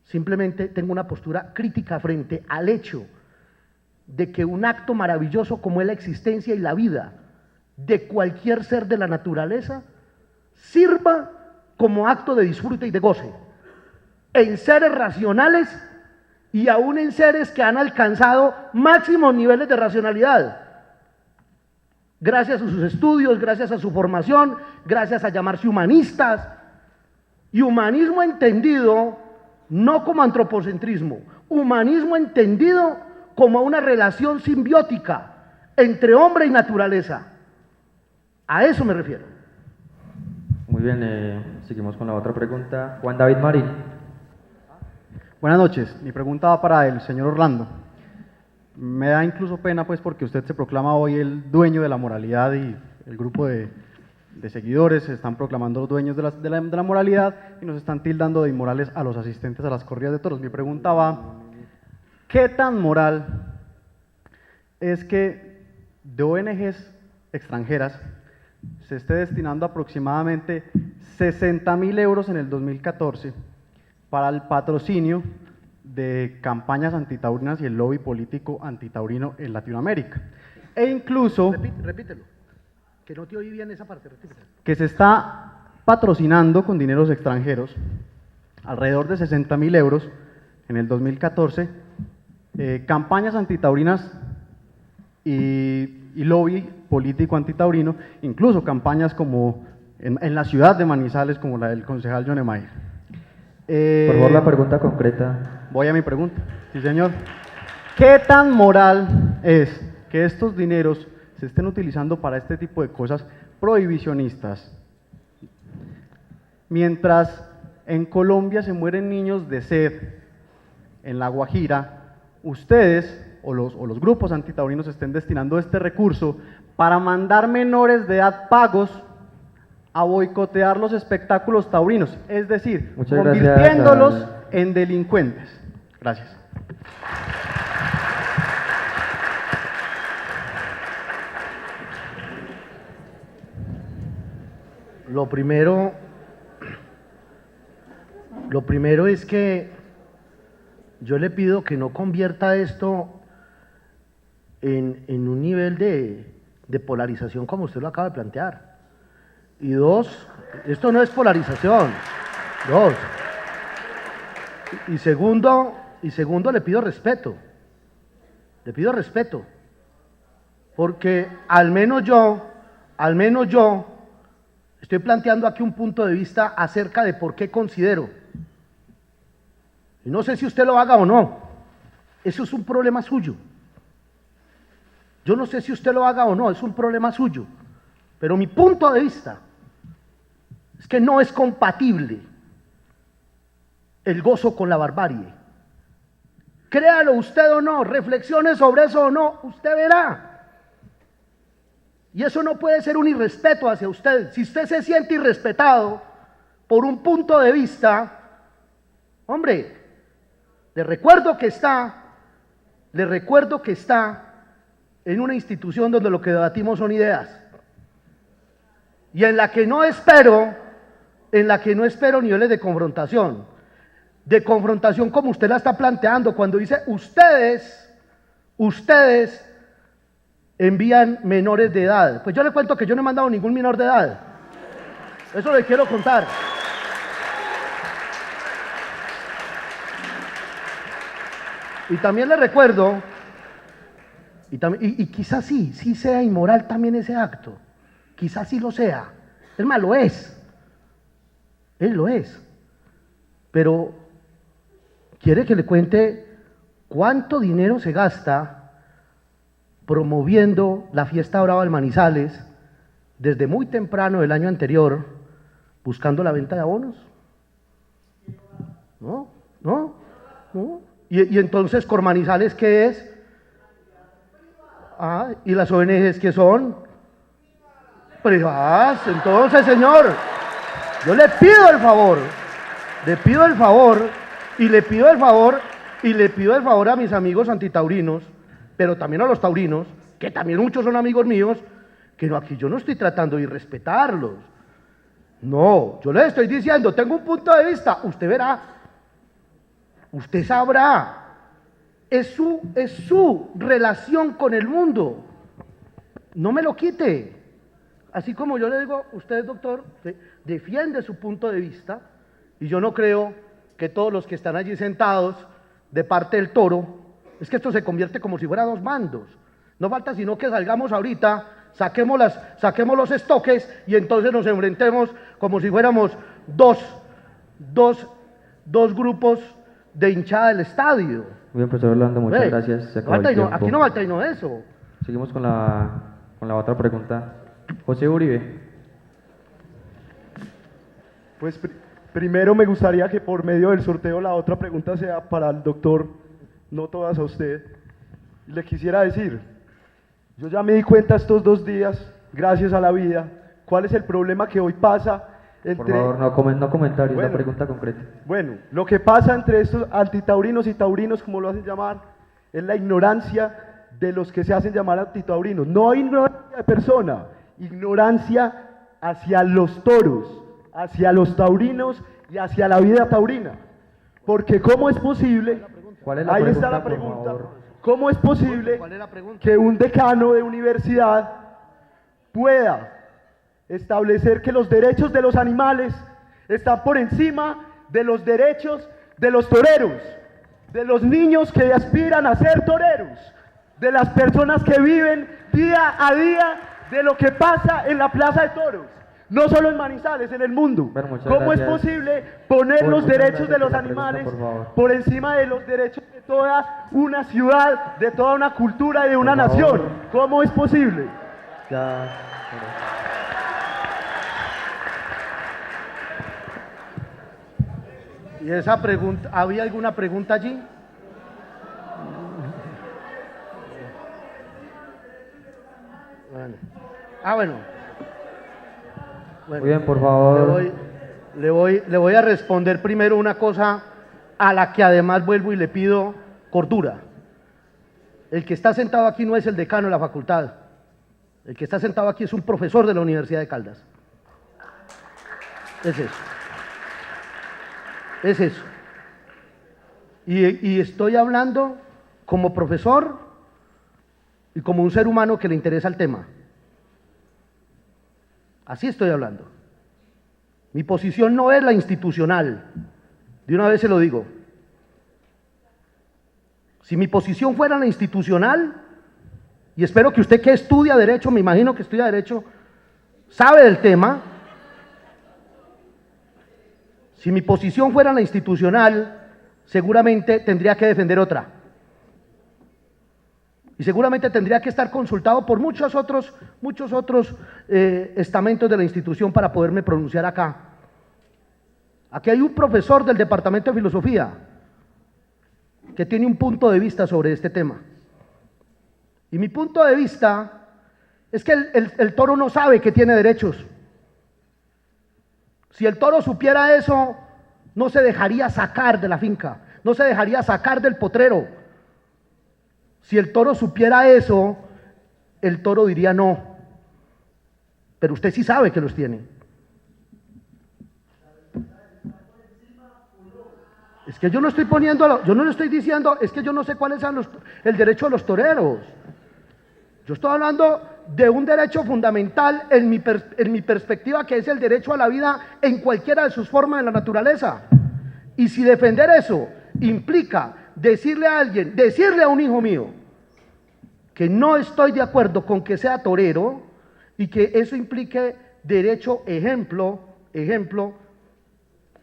Simplemente tengo una postura crítica frente al hecho de que un acto maravilloso como es la existencia y la vida de cualquier ser de la naturaleza sirva como acto de disfrute y de goce en seres racionales y aún en seres que han alcanzado máximos niveles de racionalidad, gracias a sus estudios, gracias a su formación, gracias a llamarse humanistas, y humanismo entendido no como antropocentrismo, humanismo entendido como una relación simbiótica entre hombre y naturaleza. A eso me refiero. Muy bien, seguimos con la otra pregunta. Juan David Marín. Buenas noches, mi pregunta va para el señor Orlando. Me da incluso pena pues porque usted se proclama hoy el dueño de la moralidad y el grupo de seguidores se están proclamando los dueños de la moralidad y nos están tildando de inmorales a los asistentes a las corridas de toros. Mi pregunta va, ¿qué tan moral es que de ONGs extranjeras se esté destinando aproximadamente 60.000 euros en el 2014 para el patrocinio de campañas antitaurinas y el lobby político antitaurino en Latinoamérica? E incluso… Repítelo, que no te oí bien esa parte, repítelo. Que se está patrocinando con dineros extranjeros alrededor de 60.000 euros en el 2014, campañas antitaurinas y lobby político antitaurino, incluso campañas como en la ciudad de Manizales, como la del concejal John Emayer. Por favor, la pregunta concreta. Voy a mi pregunta. Sí, señor. ¿Qué tan moral es que estos dineros se estén utilizando para este tipo de cosas prohibicionistas? Mientras en Colombia se mueren niños de sed, en La Guajira, ustedes o los grupos antitaurinos estén destinando este recurso para mandar menores de edad pagos a boicotear los espectáculos taurinos, es decir, convirtiéndolos en delincuentes. Gracias. Lo primero es que yo le pido que no convierta esto en un nivel de polarización como usted lo acaba de plantear. Y dos, esto no es polarización. Dos. Y segundo, le pido respeto. Le pido respeto. Porque al menos yo estoy planteando aquí un punto de vista acerca de por qué considero. Y no sé si usted lo haga o no. Eso es un problema suyo. Yo no sé si usted lo haga o no, es un problema suyo. Pero mi punto de vista es que no es compatible el gozo con la barbarie. Créalo usted o no, reflexione sobre eso o no, usted verá. Y eso no puede ser un irrespeto hacia usted. Si usted se siente irrespetado por un punto de vista, hombre, le recuerdo que está en una institución donde lo que debatimos son ideas. Y en la que no espero niveles de confrontación como usted la está planteando, cuando dice ustedes envían menores de edad. Pues yo le cuento que yo no he mandado ningún menor de edad. Eso le quiero contar. Y también le recuerdo, y quizás sí sea inmoral también ese acto, quizás sí lo sea, es más, lo es, él lo es, pero quiere que le cuente cuánto dinero se gasta promoviendo la fiesta brava del Manizales desde muy temprano del año anterior, buscando la venta de abonos. ¿No? Y entonces, ¿Cormanizales qué es? ¿Y las ONGs qué son? Privadas. Entonces, señor, yo le pido el favor a mis amigos antitaurinos, pero también a los taurinos, que también muchos son amigos míos, que no, aquí yo no estoy tratando de irrespetarlos. No, yo les estoy diciendo, tengo un punto de vista, usted verá, usted sabrá, es su relación con el mundo, no me lo quite. Así como yo le digo, usted, doctor, defiende su punto de vista, y yo no creo que todos los que están allí sentados de parte del toro, es que esto se convierte como si fuera dos bandos. No falta sino que salgamos ahorita, saquemos los estoques y entonces nos enfrentemos como si fuéramos dos grupos de hinchada del estadio. Muy bien, profesor Orlando, muchas gracias. Se acabó el tiempo. Aquí no falta sino eso. Seguimos con la otra pregunta. José Uribe. Pues primero me gustaría que por medio del sorteo la otra pregunta sea para el doctor, no todas a usted. Le quisiera decir, yo ya me di cuenta estos 2 días, gracias a la vida, cuál es el problema que hoy pasa entre... Por favor, no comentarios, bueno, la pregunta concreta. Bueno, lo que pasa entre estos antitaurinos y taurinos, como lo hacen llamar, es la ignorancia de los que se hacen llamar antitaurinos. No ignorancia de persona, ignorancia hacia los toros, hacia los taurinos y hacia la vida taurina. Porque ¿cómo es posible? ¿Cuál es la ahí pregunta, está la pregunta. ¿Cómo es posible que un decano de universidad pueda establecer que los derechos de los animales están por encima de los derechos de los toreros, de los niños que aspiran a ser toreros, de las personas que viven día a día de lo que pasa en la plaza de toros? No solo en Manizales, en el mundo. Bueno, ¿Cómo es posible poner los derechos de los animales por encima de los derechos de toda una ciudad, de toda una cultura y de una nación? ¿Cómo es posible? Ya. Y esa pregunta, ¿había alguna pregunta allí? Bueno. Muy bien, por favor. Le voy a responder primero una cosa a la que además vuelvo y le pido cordura. El que está sentado aquí no es el decano de la facultad. El que está sentado aquí es un profesor de la Universidad de Caldas. Es eso. Es eso. Y estoy hablando como profesor y como un ser humano que le interesa el tema. Así estoy hablando. Mi posición no es la institucional. De una vez se lo digo. Si mi posición fuera la institucional, y espero que usted que estudia Derecho, me imagino que estudia Derecho, sabe del tema. Si mi posición fuera la institucional, seguramente tendría que defender otra. Y seguramente tendría que estar consultado por muchos otros estamentos de la institución para poderme pronunciar acá. Aquí hay un profesor del Departamento de Filosofía que tiene un punto de vista sobre este tema. Y mi punto de vista es que el toro no sabe que tiene derechos. Si el toro supiera eso, no se dejaría sacar de la finca, no se dejaría sacar del potrero. Si el toro supiera eso, el toro diría no. Pero usted sí sabe que los tiene. Es que yo no estoy poniendo, yo no le estoy diciendo, es que yo no sé cuáles son el derecho de los toreros. Yo estoy hablando de un derecho fundamental en mi perspectiva, que es el derecho a la vida en cualquiera de sus formas en la naturaleza. Y si defender eso implica decirle a alguien, decirle a un hijo mío, que no estoy de acuerdo con que sea torero y que eso implique derecho, ejemplo,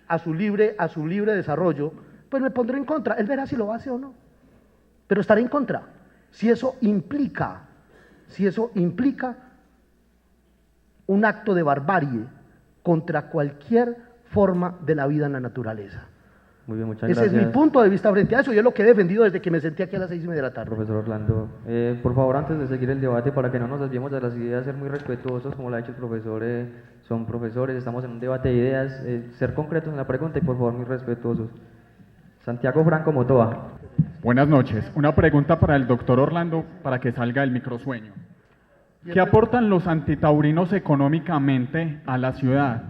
a su libre desarrollo, pues me pondré en contra. Él verá si lo hace o no, pero estaré en contra. Si eso implica un acto de barbarie contra cualquier forma de la vida en la naturaleza. Muy bien, muchas Ese gracias. es mi punto de vista frente a eso, y es lo que he defendido desde que me senté aquí a las 6:30 de la tarde. Profesor Orlando, por favor, antes de seguir el debate, para que no nos desviemos de las ideas, ser muy respetuosos, como lo ha dicho el profesor, son profesores, estamos en un debate de ideas, ser concretos en la pregunta y por favor muy respetuosos. Santiago Franco Motoa. Buenas noches. Una pregunta para el doctor Orlando para que salga del microsueño. ¿Qué aportan los antitaurinos económicamente a la ciudad?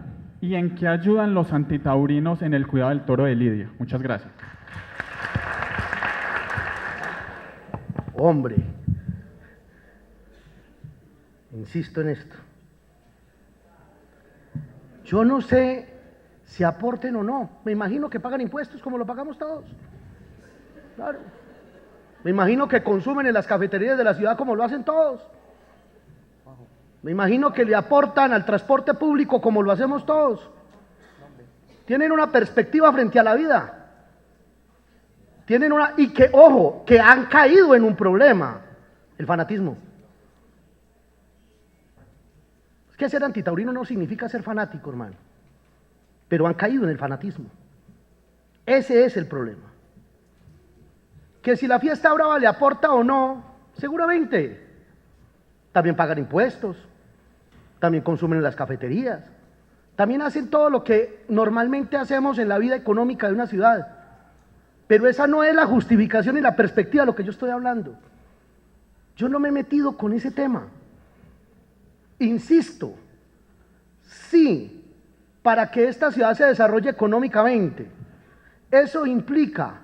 ¿Y en qué ayudan los antitaurinos en el cuidado del toro de Lidia? Muchas gracias. Hombre, insisto en esto. Yo no sé si aporten o no. Me imagino que pagan impuestos como lo pagamos todos. Claro. Me imagino que consumen en las cafeterías de la ciudad como lo hacen todos. Me imagino que le aportan al transporte público como lo hacemos todos. Tienen una perspectiva frente a la vida. Y que, ojo, que han caído en un problema, el fanatismo. Es que ser antitaurino no significa ser fanático, hermano. Pero han caído en el fanatismo. Ese es el problema. Que si la fiesta brava le aporta o no, seguramente. También pagan impuestos, también consumen en las cafeterías, también hacen todo lo que normalmente hacemos en la vida económica de una ciudad. Pero esa no es la justificación y la perspectiva de lo que yo estoy hablando. Yo no me he metido con ese tema. Insisto, sí, para que esta ciudad se desarrolle económicamente, eso implica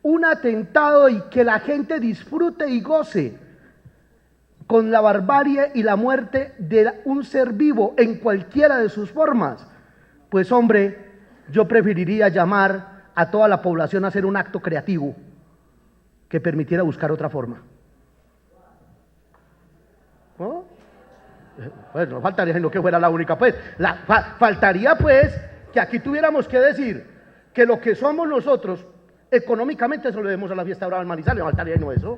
un atentado y que la gente disfrute y goce con la barbarie y la muerte de un ser vivo en cualquiera de sus formas, pues hombre, yo preferiría llamar a toda la población a hacer un acto creativo que permitiera buscar otra forma. ¿No? Pues no faltaría sino que fuera la única, pues. Faltaría pues que aquí tuviéramos que decir que lo que somos nosotros económicamente eso le debemos a la fiesta brava en Manizales, faltaría no eso.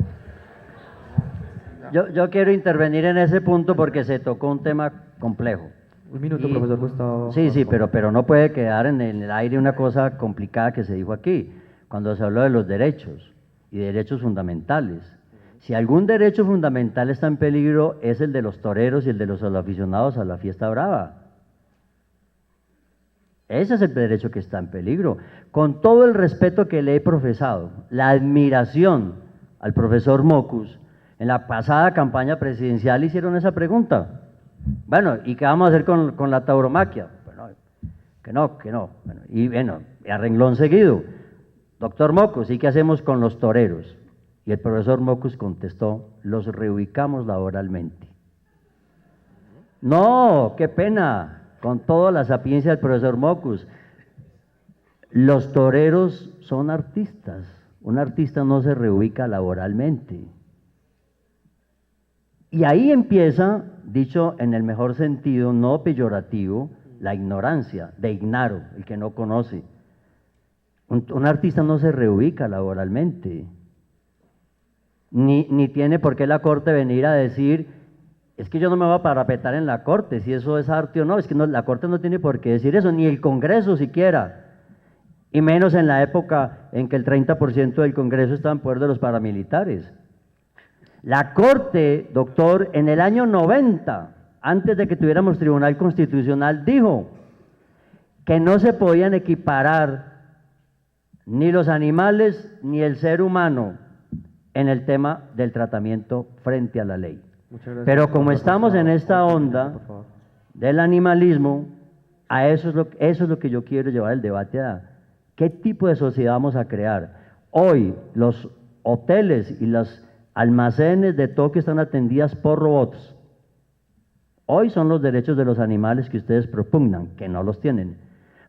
Yo quiero intervenir en ese punto porque se tocó un tema complejo. Un minuto, profesor Gustavo. Sí, pero no puede quedar en el aire una cosa complicada que se dijo aquí, cuando se habló de los derechos y derechos fundamentales. Si algún derecho fundamental está en peligro es el de los toreros y el de los aficionados a la fiesta brava. Ese es el derecho que está en peligro. Con todo el respeto que le he profesado, la admiración al profesor Mocus, en la pasada campaña presidencial hicieron esa pregunta. Bueno, ¿y qué vamos a hacer con la tauromaquia? Bueno, que no. Bueno, a renglón seguido. Doctor Mocus, ¿y qué hacemos con los toreros? Y el profesor Mocus contestó, los reubicamos laboralmente. No, qué pena, con toda la sapiencia del profesor Mocus. Los toreros son artistas. Un artista no se reubica laboralmente. Y ahí empieza, dicho en el mejor sentido, no peyorativo, la ignorancia, de ignaro, el que no conoce. Un artista no se reubica laboralmente. Ni tiene por qué la corte venir a decir, es que yo no me voy a parapetar en la corte, si eso es arte o no, es que no, la corte no tiene por qué decir eso, ni el Congreso siquiera. y menos en la época en que el 30% del Congreso estaba en poder de los paramilitares. La Corte, doctor, en el año 90, antes de que tuviéramos Tribunal Constitucional, dijo que no se podían equiparar ni los animales ni el ser humano en el tema del tratamiento frente a la ley. Pero como estamos en esta onda del animalismo, eso es lo que yo quiero llevar el debate a. ¿Qué tipo de sociedad vamos a crear? Hoy los hoteles y los almacenes de Tokio están atendidas por robots. Hoy son los derechos de los animales que ustedes propugnan, que no los tienen.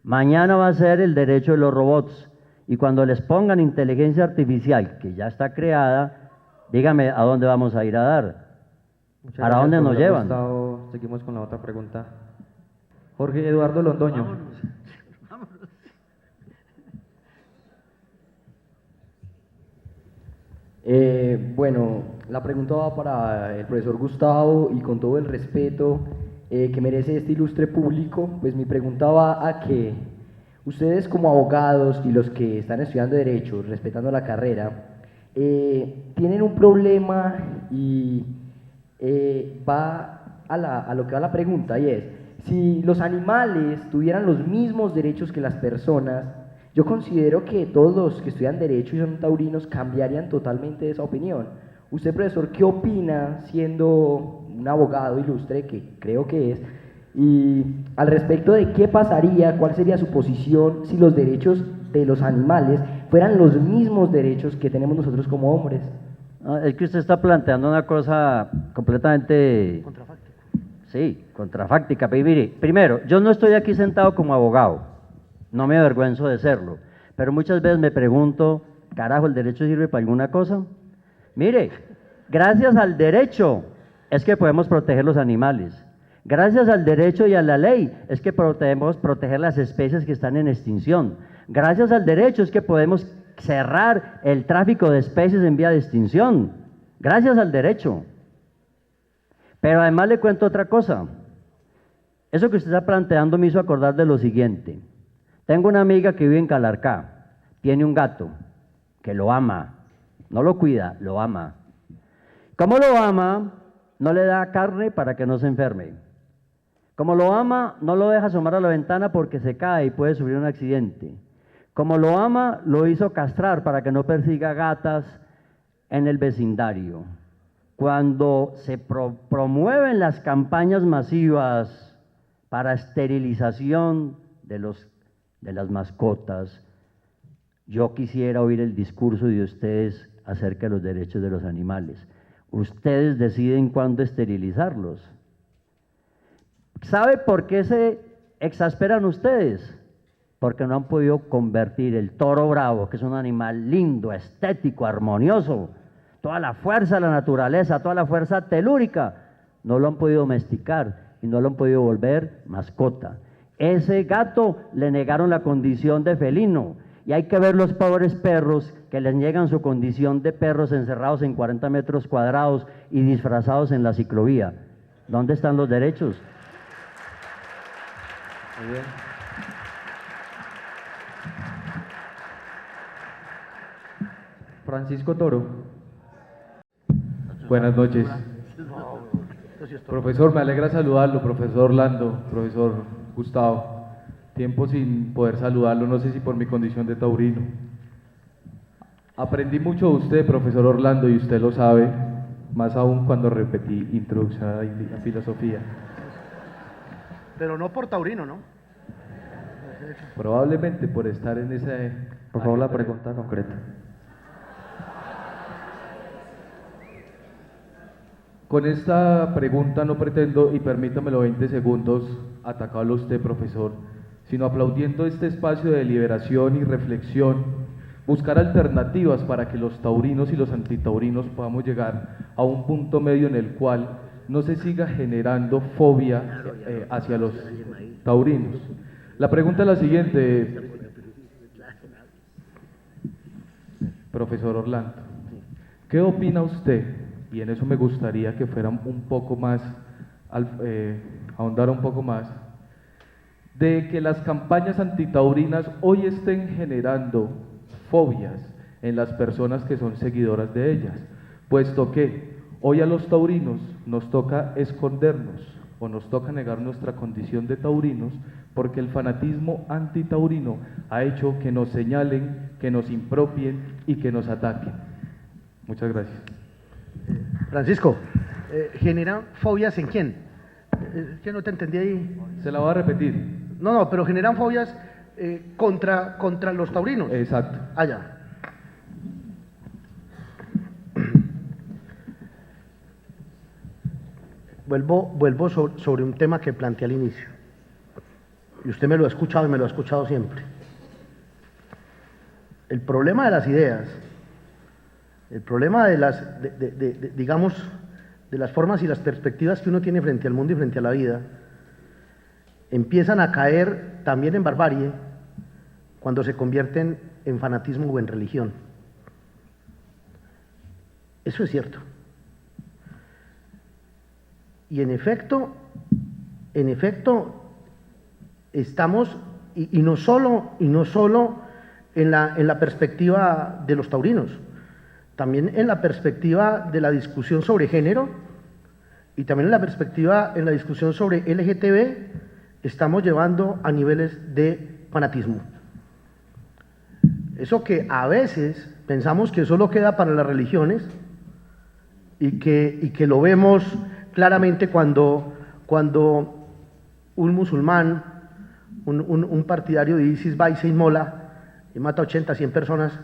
Mañana va a ser el derecho de los robots. Y cuando les pongan inteligencia artificial, que ya está creada, dígame a dónde vamos a ir a dar. ¿Para dónde nos llevan? Gustavo, seguimos con la otra pregunta. Jorge Eduardo Londoño. Bueno, la pregunta va para el profesor Gustavo y con todo el respeto que merece este ilustre público, pues mi pregunta va a que ustedes como abogados y los que están estudiando Derecho, respetando la carrera, tienen un problema y va a lo que va la pregunta y es, si los animales tuvieran los mismos derechos que las personas, yo considero que todos los que estudian Derecho y son taurinos cambiarían totalmente esa opinión. Usted, profesor, ¿qué opina, siendo un abogado ilustre, que creo que es, y al respecto de qué pasaría, cuál sería su posición si los derechos de los animales fueran los mismos derechos que tenemos nosotros como hombres? Es que usted está planteando una cosa completamente... Contrafáctica. Sí, contrafáctica. Pero mire, primero, yo no estoy aquí sentado como abogado, no me avergüenzo de serlo, pero muchas veces me pregunto, carajo, ¿el derecho sirve para alguna cosa? Mire, gracias al derecho es que podemos proteger los animales. Gracias al derecho y a la ley es que podemos proteger las especies que están en extinción. Gracias al derecho es que podemos cerrar el tráfico de especies en vía de extinción. Gracias al derecho. Pero además le cuento otra cosa. Eso que usted está planteando me hizo acordar de lo siguiente. Tengo una amiga que vive en Calarcá, tiene un gato que lo ama, no lo cuida, lo ama. ¿Cómo lo ama? No le da carne para que no se enferme. Como lo ama, no lo deja asomar a la ventana porque se cae y puede sufrir un accidente. Como lo ama, lo hizo castrar para que no persiga gatas en el vecindario. Cuando se promueven las campañas masivas para esterilización de las mascotas, yo quisiera oír el discurso de ustedes acerca de los derechos de los animales. Ustedes deciden cuándo esterilizarlos. ¿Sabe por qué se exasperan ustedes? Porque no han podido convertir el toro bravo, que es un animal lindo, estético, armonioso, toda la fuerza de la naturaleza, toda la fuerza telúrica, no lo han podido domesticar y no lo han podido volver mascota. Ese gato le negaron la condición de felino y hay que ver los pobres perros que les niegan su condición de perros encerrados en 40 metros cuadrados y disfrazados en la ciclovía. ¿Dónde están los derechos? Muy bien. Francisco Toro. Buenas noches. Profesor, me alegra saludarlo, profesor Orlando, profesor Gustavo. Tiempo sin poder saludarlo, no sé si por mi condición de taurino. Aprendí mucho de usted, profesor Orlando, y usted lo sabe, más aún cuando repetí introducción a la filosofía. Pero no por taurino, ¿no? Probablemente por estar en ese... Por favor, la pregunta concreta. Con esta pregunta no pretendo, y permítamelo 20 segundos, atacarlo a usted, profesor, sino aplaudiendo este espacio de deliberación y reflexión, buscar alternativas para que los taurinos y los antitaurinos podamos llegar a un punto medio en el cual no se siga generando fobia hacia los taurinos. La pregunta es la siguiente, profesor Orlando. ¿Qué opina usted? Y en eso me gustaría que fuera un poco más, ahondar un poco más, de que las campañas antitaurinas hoy estén generando fobias en las personas que son seguidoras de ellas, puesto que hoy a los taurinos nos toca escondernos o nos toca negar nuestra condición de taurinos porque el fanatismo antitaurino ha hecho que nos señalen, que nos impropien y que nos ataquen. Muchas gracias. Francisco, ¿generan fobias en quién? Que no te entendí ahí. Se la voy a repetir. No, pero generan fobias contra los taurinos. Exacto. Allá. Vuelvo sobre un tema que planteé al inicio. Y usted me lo ha escuchado y me lo ha escuchado siempre. El problema de las ideas, el problema de las, digamos, de las formas y las perspectivas que uno tiene frente al mundo y frente a la vida, empiezan a caer también en barbarie cuando se convierten en fanatismo o en religión. Eso es cierto. Y en efecto, estamos, y no solo en la perspectiva de los taurinos, también en la perspectiva de la discusión sobre género y también en la discusión sobre LGTB, estamos llevando a niveles de fanatismo. Eso que a veces pensamos que solo queda para las religiones y que lo vemos claramente cuando un musulmán, un partidario de ISIS va y se inmola y mata 80, 100 personas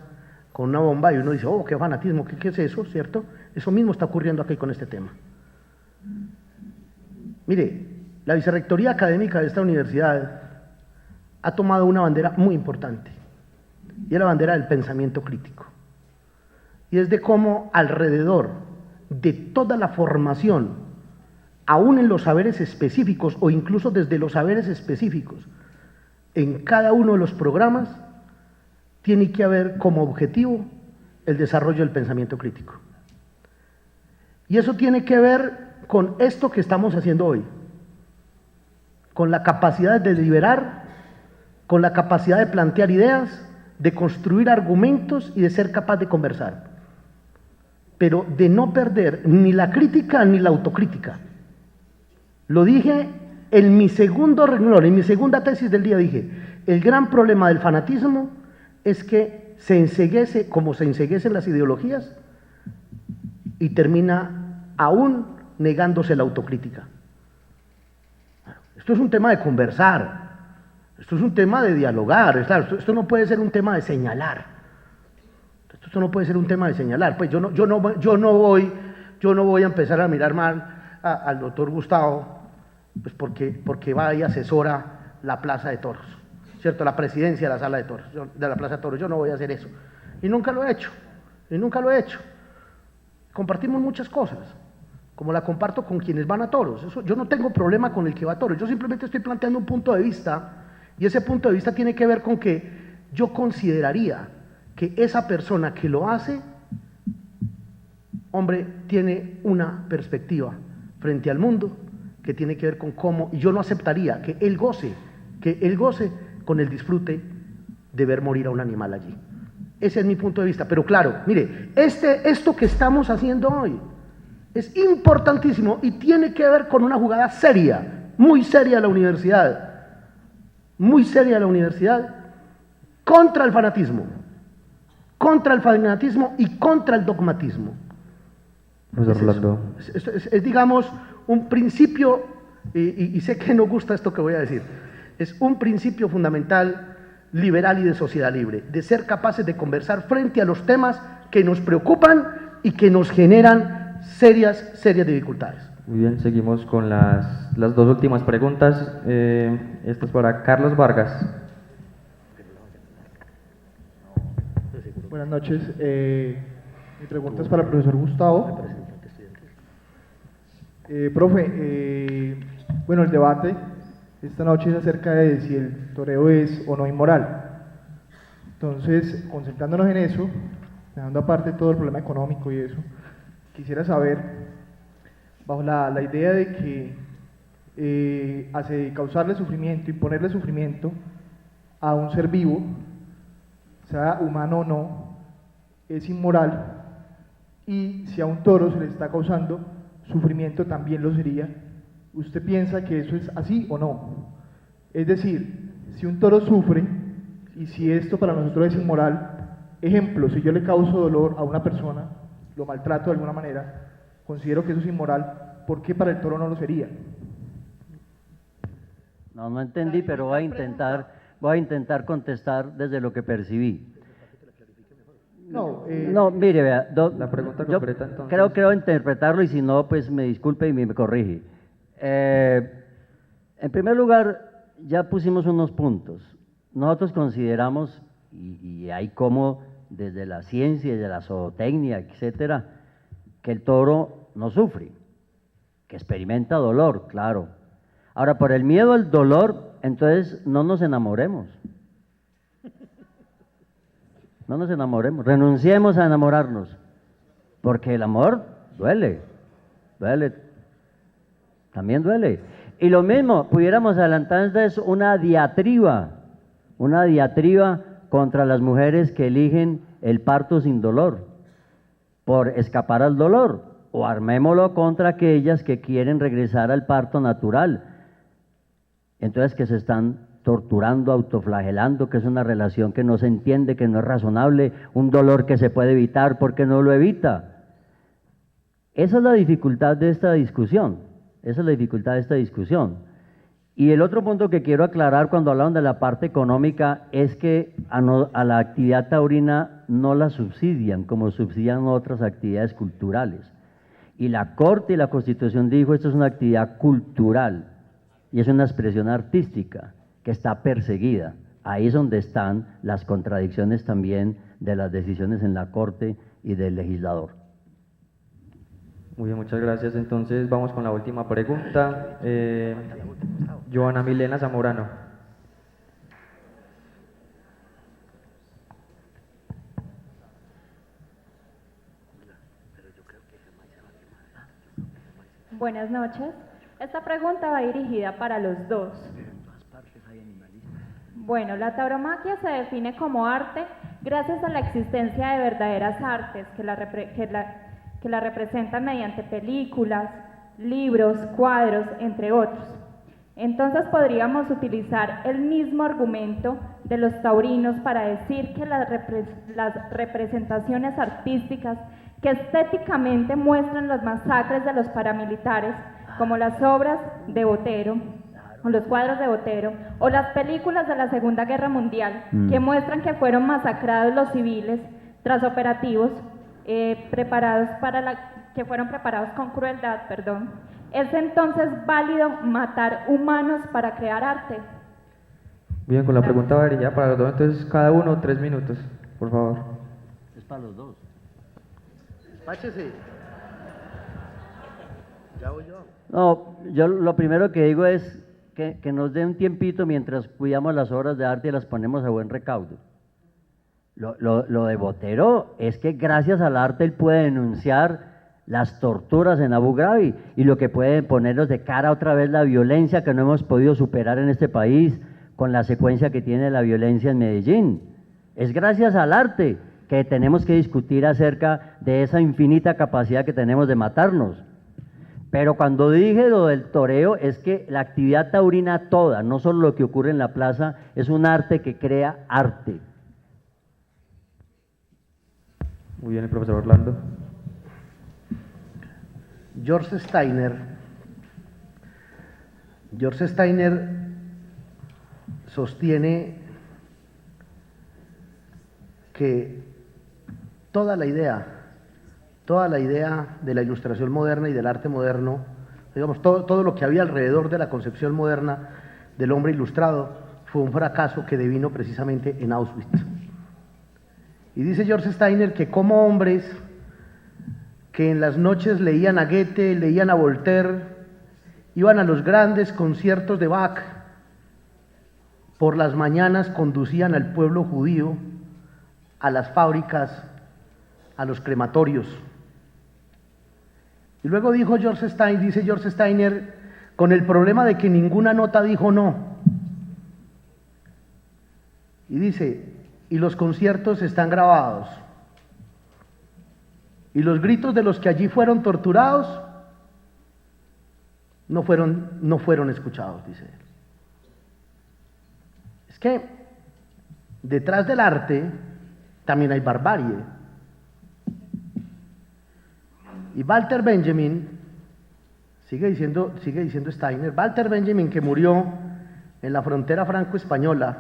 con una bomba y uno dice, oh, qué fanatismo, ¿qué es eso? ¿Cierto? Eso mismo está ocurriendo aquí con este tema. Mire, la vicerrectoría académica de esta universidad ha tomado una bandera muy importante y es la bandera del pensamiento crítico. Y es de cómo alrededor de toda la formación, aún en los saberes específicos o incluso desde los saberes específicos, en cada uno de los programas tiene que haber como objetivo el desarrollo del pensamiento crítico. Y eso tiene que ver con esto que estamos haciendo hoy, con la capacidad de deliberar, con la capacidad de plantear ideas, de construir argumentos y de ser capaz de conversar, pero de no perder ni la crítica ni la autocrítica. Lo dije en mi segundo renglón, en mi segunda tesis del día, dije, el gran problema del fanatismo es que se enceguece como se enceguecen las ideologías y termina aún negándose la autocrítica. Esto es un tema de conversar, esto es un tema de dialogar, claro, esto no puede ser un tema de señalar. Esto no puede ser un tema de señalar. Pues yo no voy a empezar a mirar mal al doctor Gustavo, pues porque va y asesora la Plaza de Toros, ¿cierto? La presidencia de la Sala de Toros, de la Plaza de Toros. Yo no voy a hacer eso. Y nunca lo he hecho. Compartimos muchas cosas, como la comparto con quienes van a toros. Eso, yo no tengo problema con el que va a toros. Yo simplemente estoy planteando un punto de vista, y ese punto de vista tiene que ver con que yo consideraría que esa persona que lo hace, hombre, tiene una perspectiva frente al mundo que tiene que ver con cómo, y yo no aceptaría que él goce con el disfrute de ver morir a un animal allí. Ese es mi punto de vista. Pero claro, mire, esto que estamos haciendo hoy es importantísimo y tiene que ver con una jugada seria, muy seria de la universidad, contra el fanatismo y contra el dogmatismo. Profesor Orlando. Es, digamos, un principio, y sé que no gusta esto que voy a decir, es un principio fundamental liberal y de sociedad libre, de ser capaces de conversar frente a los temas que nos preocupan y que nos generan serias dificultades. Muy bien, seguimos con las dos últimas preguntas. Esta es para Carlos Vargas. Buenas noches. Mi pregunta es para el profesor Gustavo. Profe, bueno, el debate esta noche es acerca de si el toreo es o no inmoral. Entonces, concentrándonos en eso, dejando aparte todo el problema económico y eso, quisiera saber, bajo la idea de que causarle sufrimiento, imponerle sufrimiento a un ser vivo, sea humano o no, es inmoral, y si a un toro se le está causando sufrimiento también lo sería. ¿Usted piensa que eso es así o no? Es decir, si un toro sufre y si esto para nosotros es inmoral, ejemplo, si yo le causo dolor a una persona, lo maltrato de alguna manera, considero que eso es inmoral, ¿por qué para el toro no lo sería? No entendí, pero voy a intentar contestar desde lo que percibí. No, mire, vea, La pregunta yo concreta, entonces. creo interpretarlo y si no, pues me disculpe y me corrige. En primer lugar, ya pusimos unos puntos. Nosotros consideramos, y hay como desde la ciencia y de la zootecnia, etcétera, que el toro no sufre, que experimenta dolor, claro. Ahora, por el miedo al dolor, entonces no nos enamoremos. No nos enamoremos, renunciemos a enamorarnos, porque el amor duele, también duele. Y lo mismo, pudiéramos adelantar entonces una diatriba contra las mujeres que eligen el parto sin dolor, por escapar al dolor, o armémoslo contra aquellas que quieren regresar al parto natural, entonces que se están torturando, autoflagelando, que es una relación que no se entiende, que no es razonable, un dolor que se puede evitar, ¿por qué no lo evita? Esa es la dificultad de esta discusión, Y el otro punto que quiero aclarar cuando hablaron de la parte económica es que a la actividad taurina no la subsidian como subsidian otras actividades culturales. Y la Corte y la Constitución dijo, esto es una actividad cultural y es una expresión artística que está perseguida. Ahí es donde están las contradicciones también de las decisiones en la Corte y del legislador. Muy bien, muchas gracias. Entonces vamos con la última pregunta. Joana Milena Zamorano. Buenas noches. Esta pregunta va dirigida para los dos. Bueno, la tauromaquia se define como arte gracias a la existencia de verdaderas artes que la representan mediante películas, libros, cuadros, entre otros. Entonces podríamos utilizar el mismo argumento de los taurinos para decir que las representaciones artísticas que estéticamente muestran las masacres de los paramilitares, como las obras de Botero, o los cuadros de Botero, o las películas de la Segunda Guerra Mundial, que muestran que fueron masacrados los civiles tras operativos que fueron preparados con crueldad, ¿es entonces válido matar humanos para crear arte? Bien, con la pregunta va dirigida para los dos, entonces cada uno 3 minutos, por favor. Es para los dos. Despáchese. Ya voy yo. No, yo lo primero que digo es que nos dé un tiempito mientras cuidamos las obras de arte y las ponemos a buen recaudo. Lo de Botero es que gracias al arte él puede denunciar las torturas en Abu Ghraib y lo que puede ponernos de cara otra vez la violencia que no hemos podido superar en este país con la secuencia que tiene la violencia en Medellín. Es gracias al arte que tenemos que discutir acerca de esa infinita capacidad que tenemos de matarnos. Pero cuando dije lo del toreo, es que la actividad taurina toda, no solo lo que ocurre en la plaza, es un arte que crea arte. Muy bien, el profesor Orlando. George Steiner sostiene que toda la idea de la ilustración moderna y del arte moderno, digamos, todo lo que había alrededor de la concepción moderna del hombre ilustrado fue un fracaso que devino precisamente en Auschwitz. Y dice George Steiner que como hombres que en las noches leían a Goethe, leían a Voltaire, iban a los grandes conciertos de Bach, por las mañanas conducían al pueblo judío a las fábricas, a los crematorios. Y luego dice George Steiner, con el problema de que ninguna nota dijo no. Y dice, y los conciertos están grabados, y los gritos de los que allí fueron torturados no fueron escuchados, dice él. Es que detrás del arte también hay barbarie. Y Walter Benjamin, sigue diciendo Steiner, Walter Benjamin, que murió en la frontera franco-española,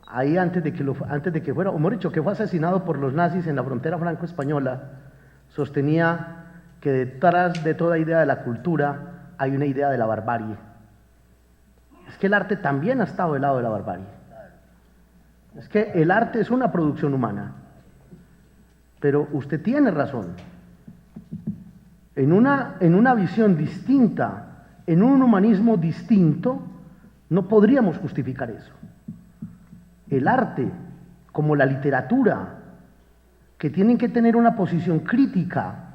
ahí antes de que fuera, o mejor dicho, que fue asesinado por los nazis en la frontera franco-española, sostenía que detrás de toda idea de la cultura hay una idea de la barbarie. Es que el arte también ha estado del lado de la barbarie. Es que el arte es una producción humana. Pero usted tiene razón. En una visión distinta, en un humanismo distinto, no podríamos justificar eso. El arte, como la literatura, que tienen que tener una posición crítica,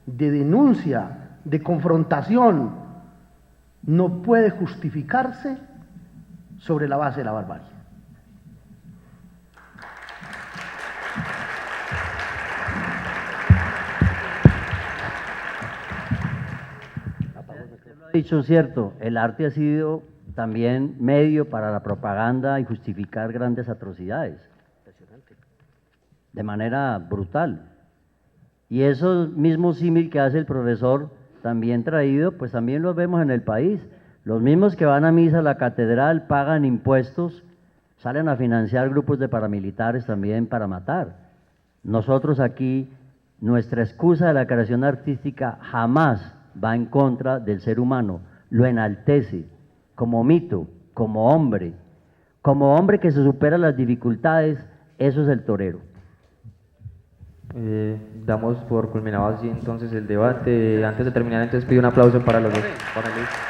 de denuncia, de confrontación, no puede justificarse sobre la base de la barbarie. Lo ha dicho cierto, el arte ha sido también medio para la propaganda y justificar grandes atrocidades, de manera brutal. Y esos mismos símil que hace el profesor, también traído, pues también los vemos en el país. Los mismos que van a misa a la catedral, pagan impuestos, salen a financiar grupos de paramilitares también para matar. Nosotros aquí, nuestra excusa de la creación artística jamás va en contra del ser humano, lo enaltece como mito, como hombre que se supera las dificultades. Eso es el torero. Damos por culminado así entonces el debate. Antes de terminar, entonces pido un aplauso para los dos panelistas.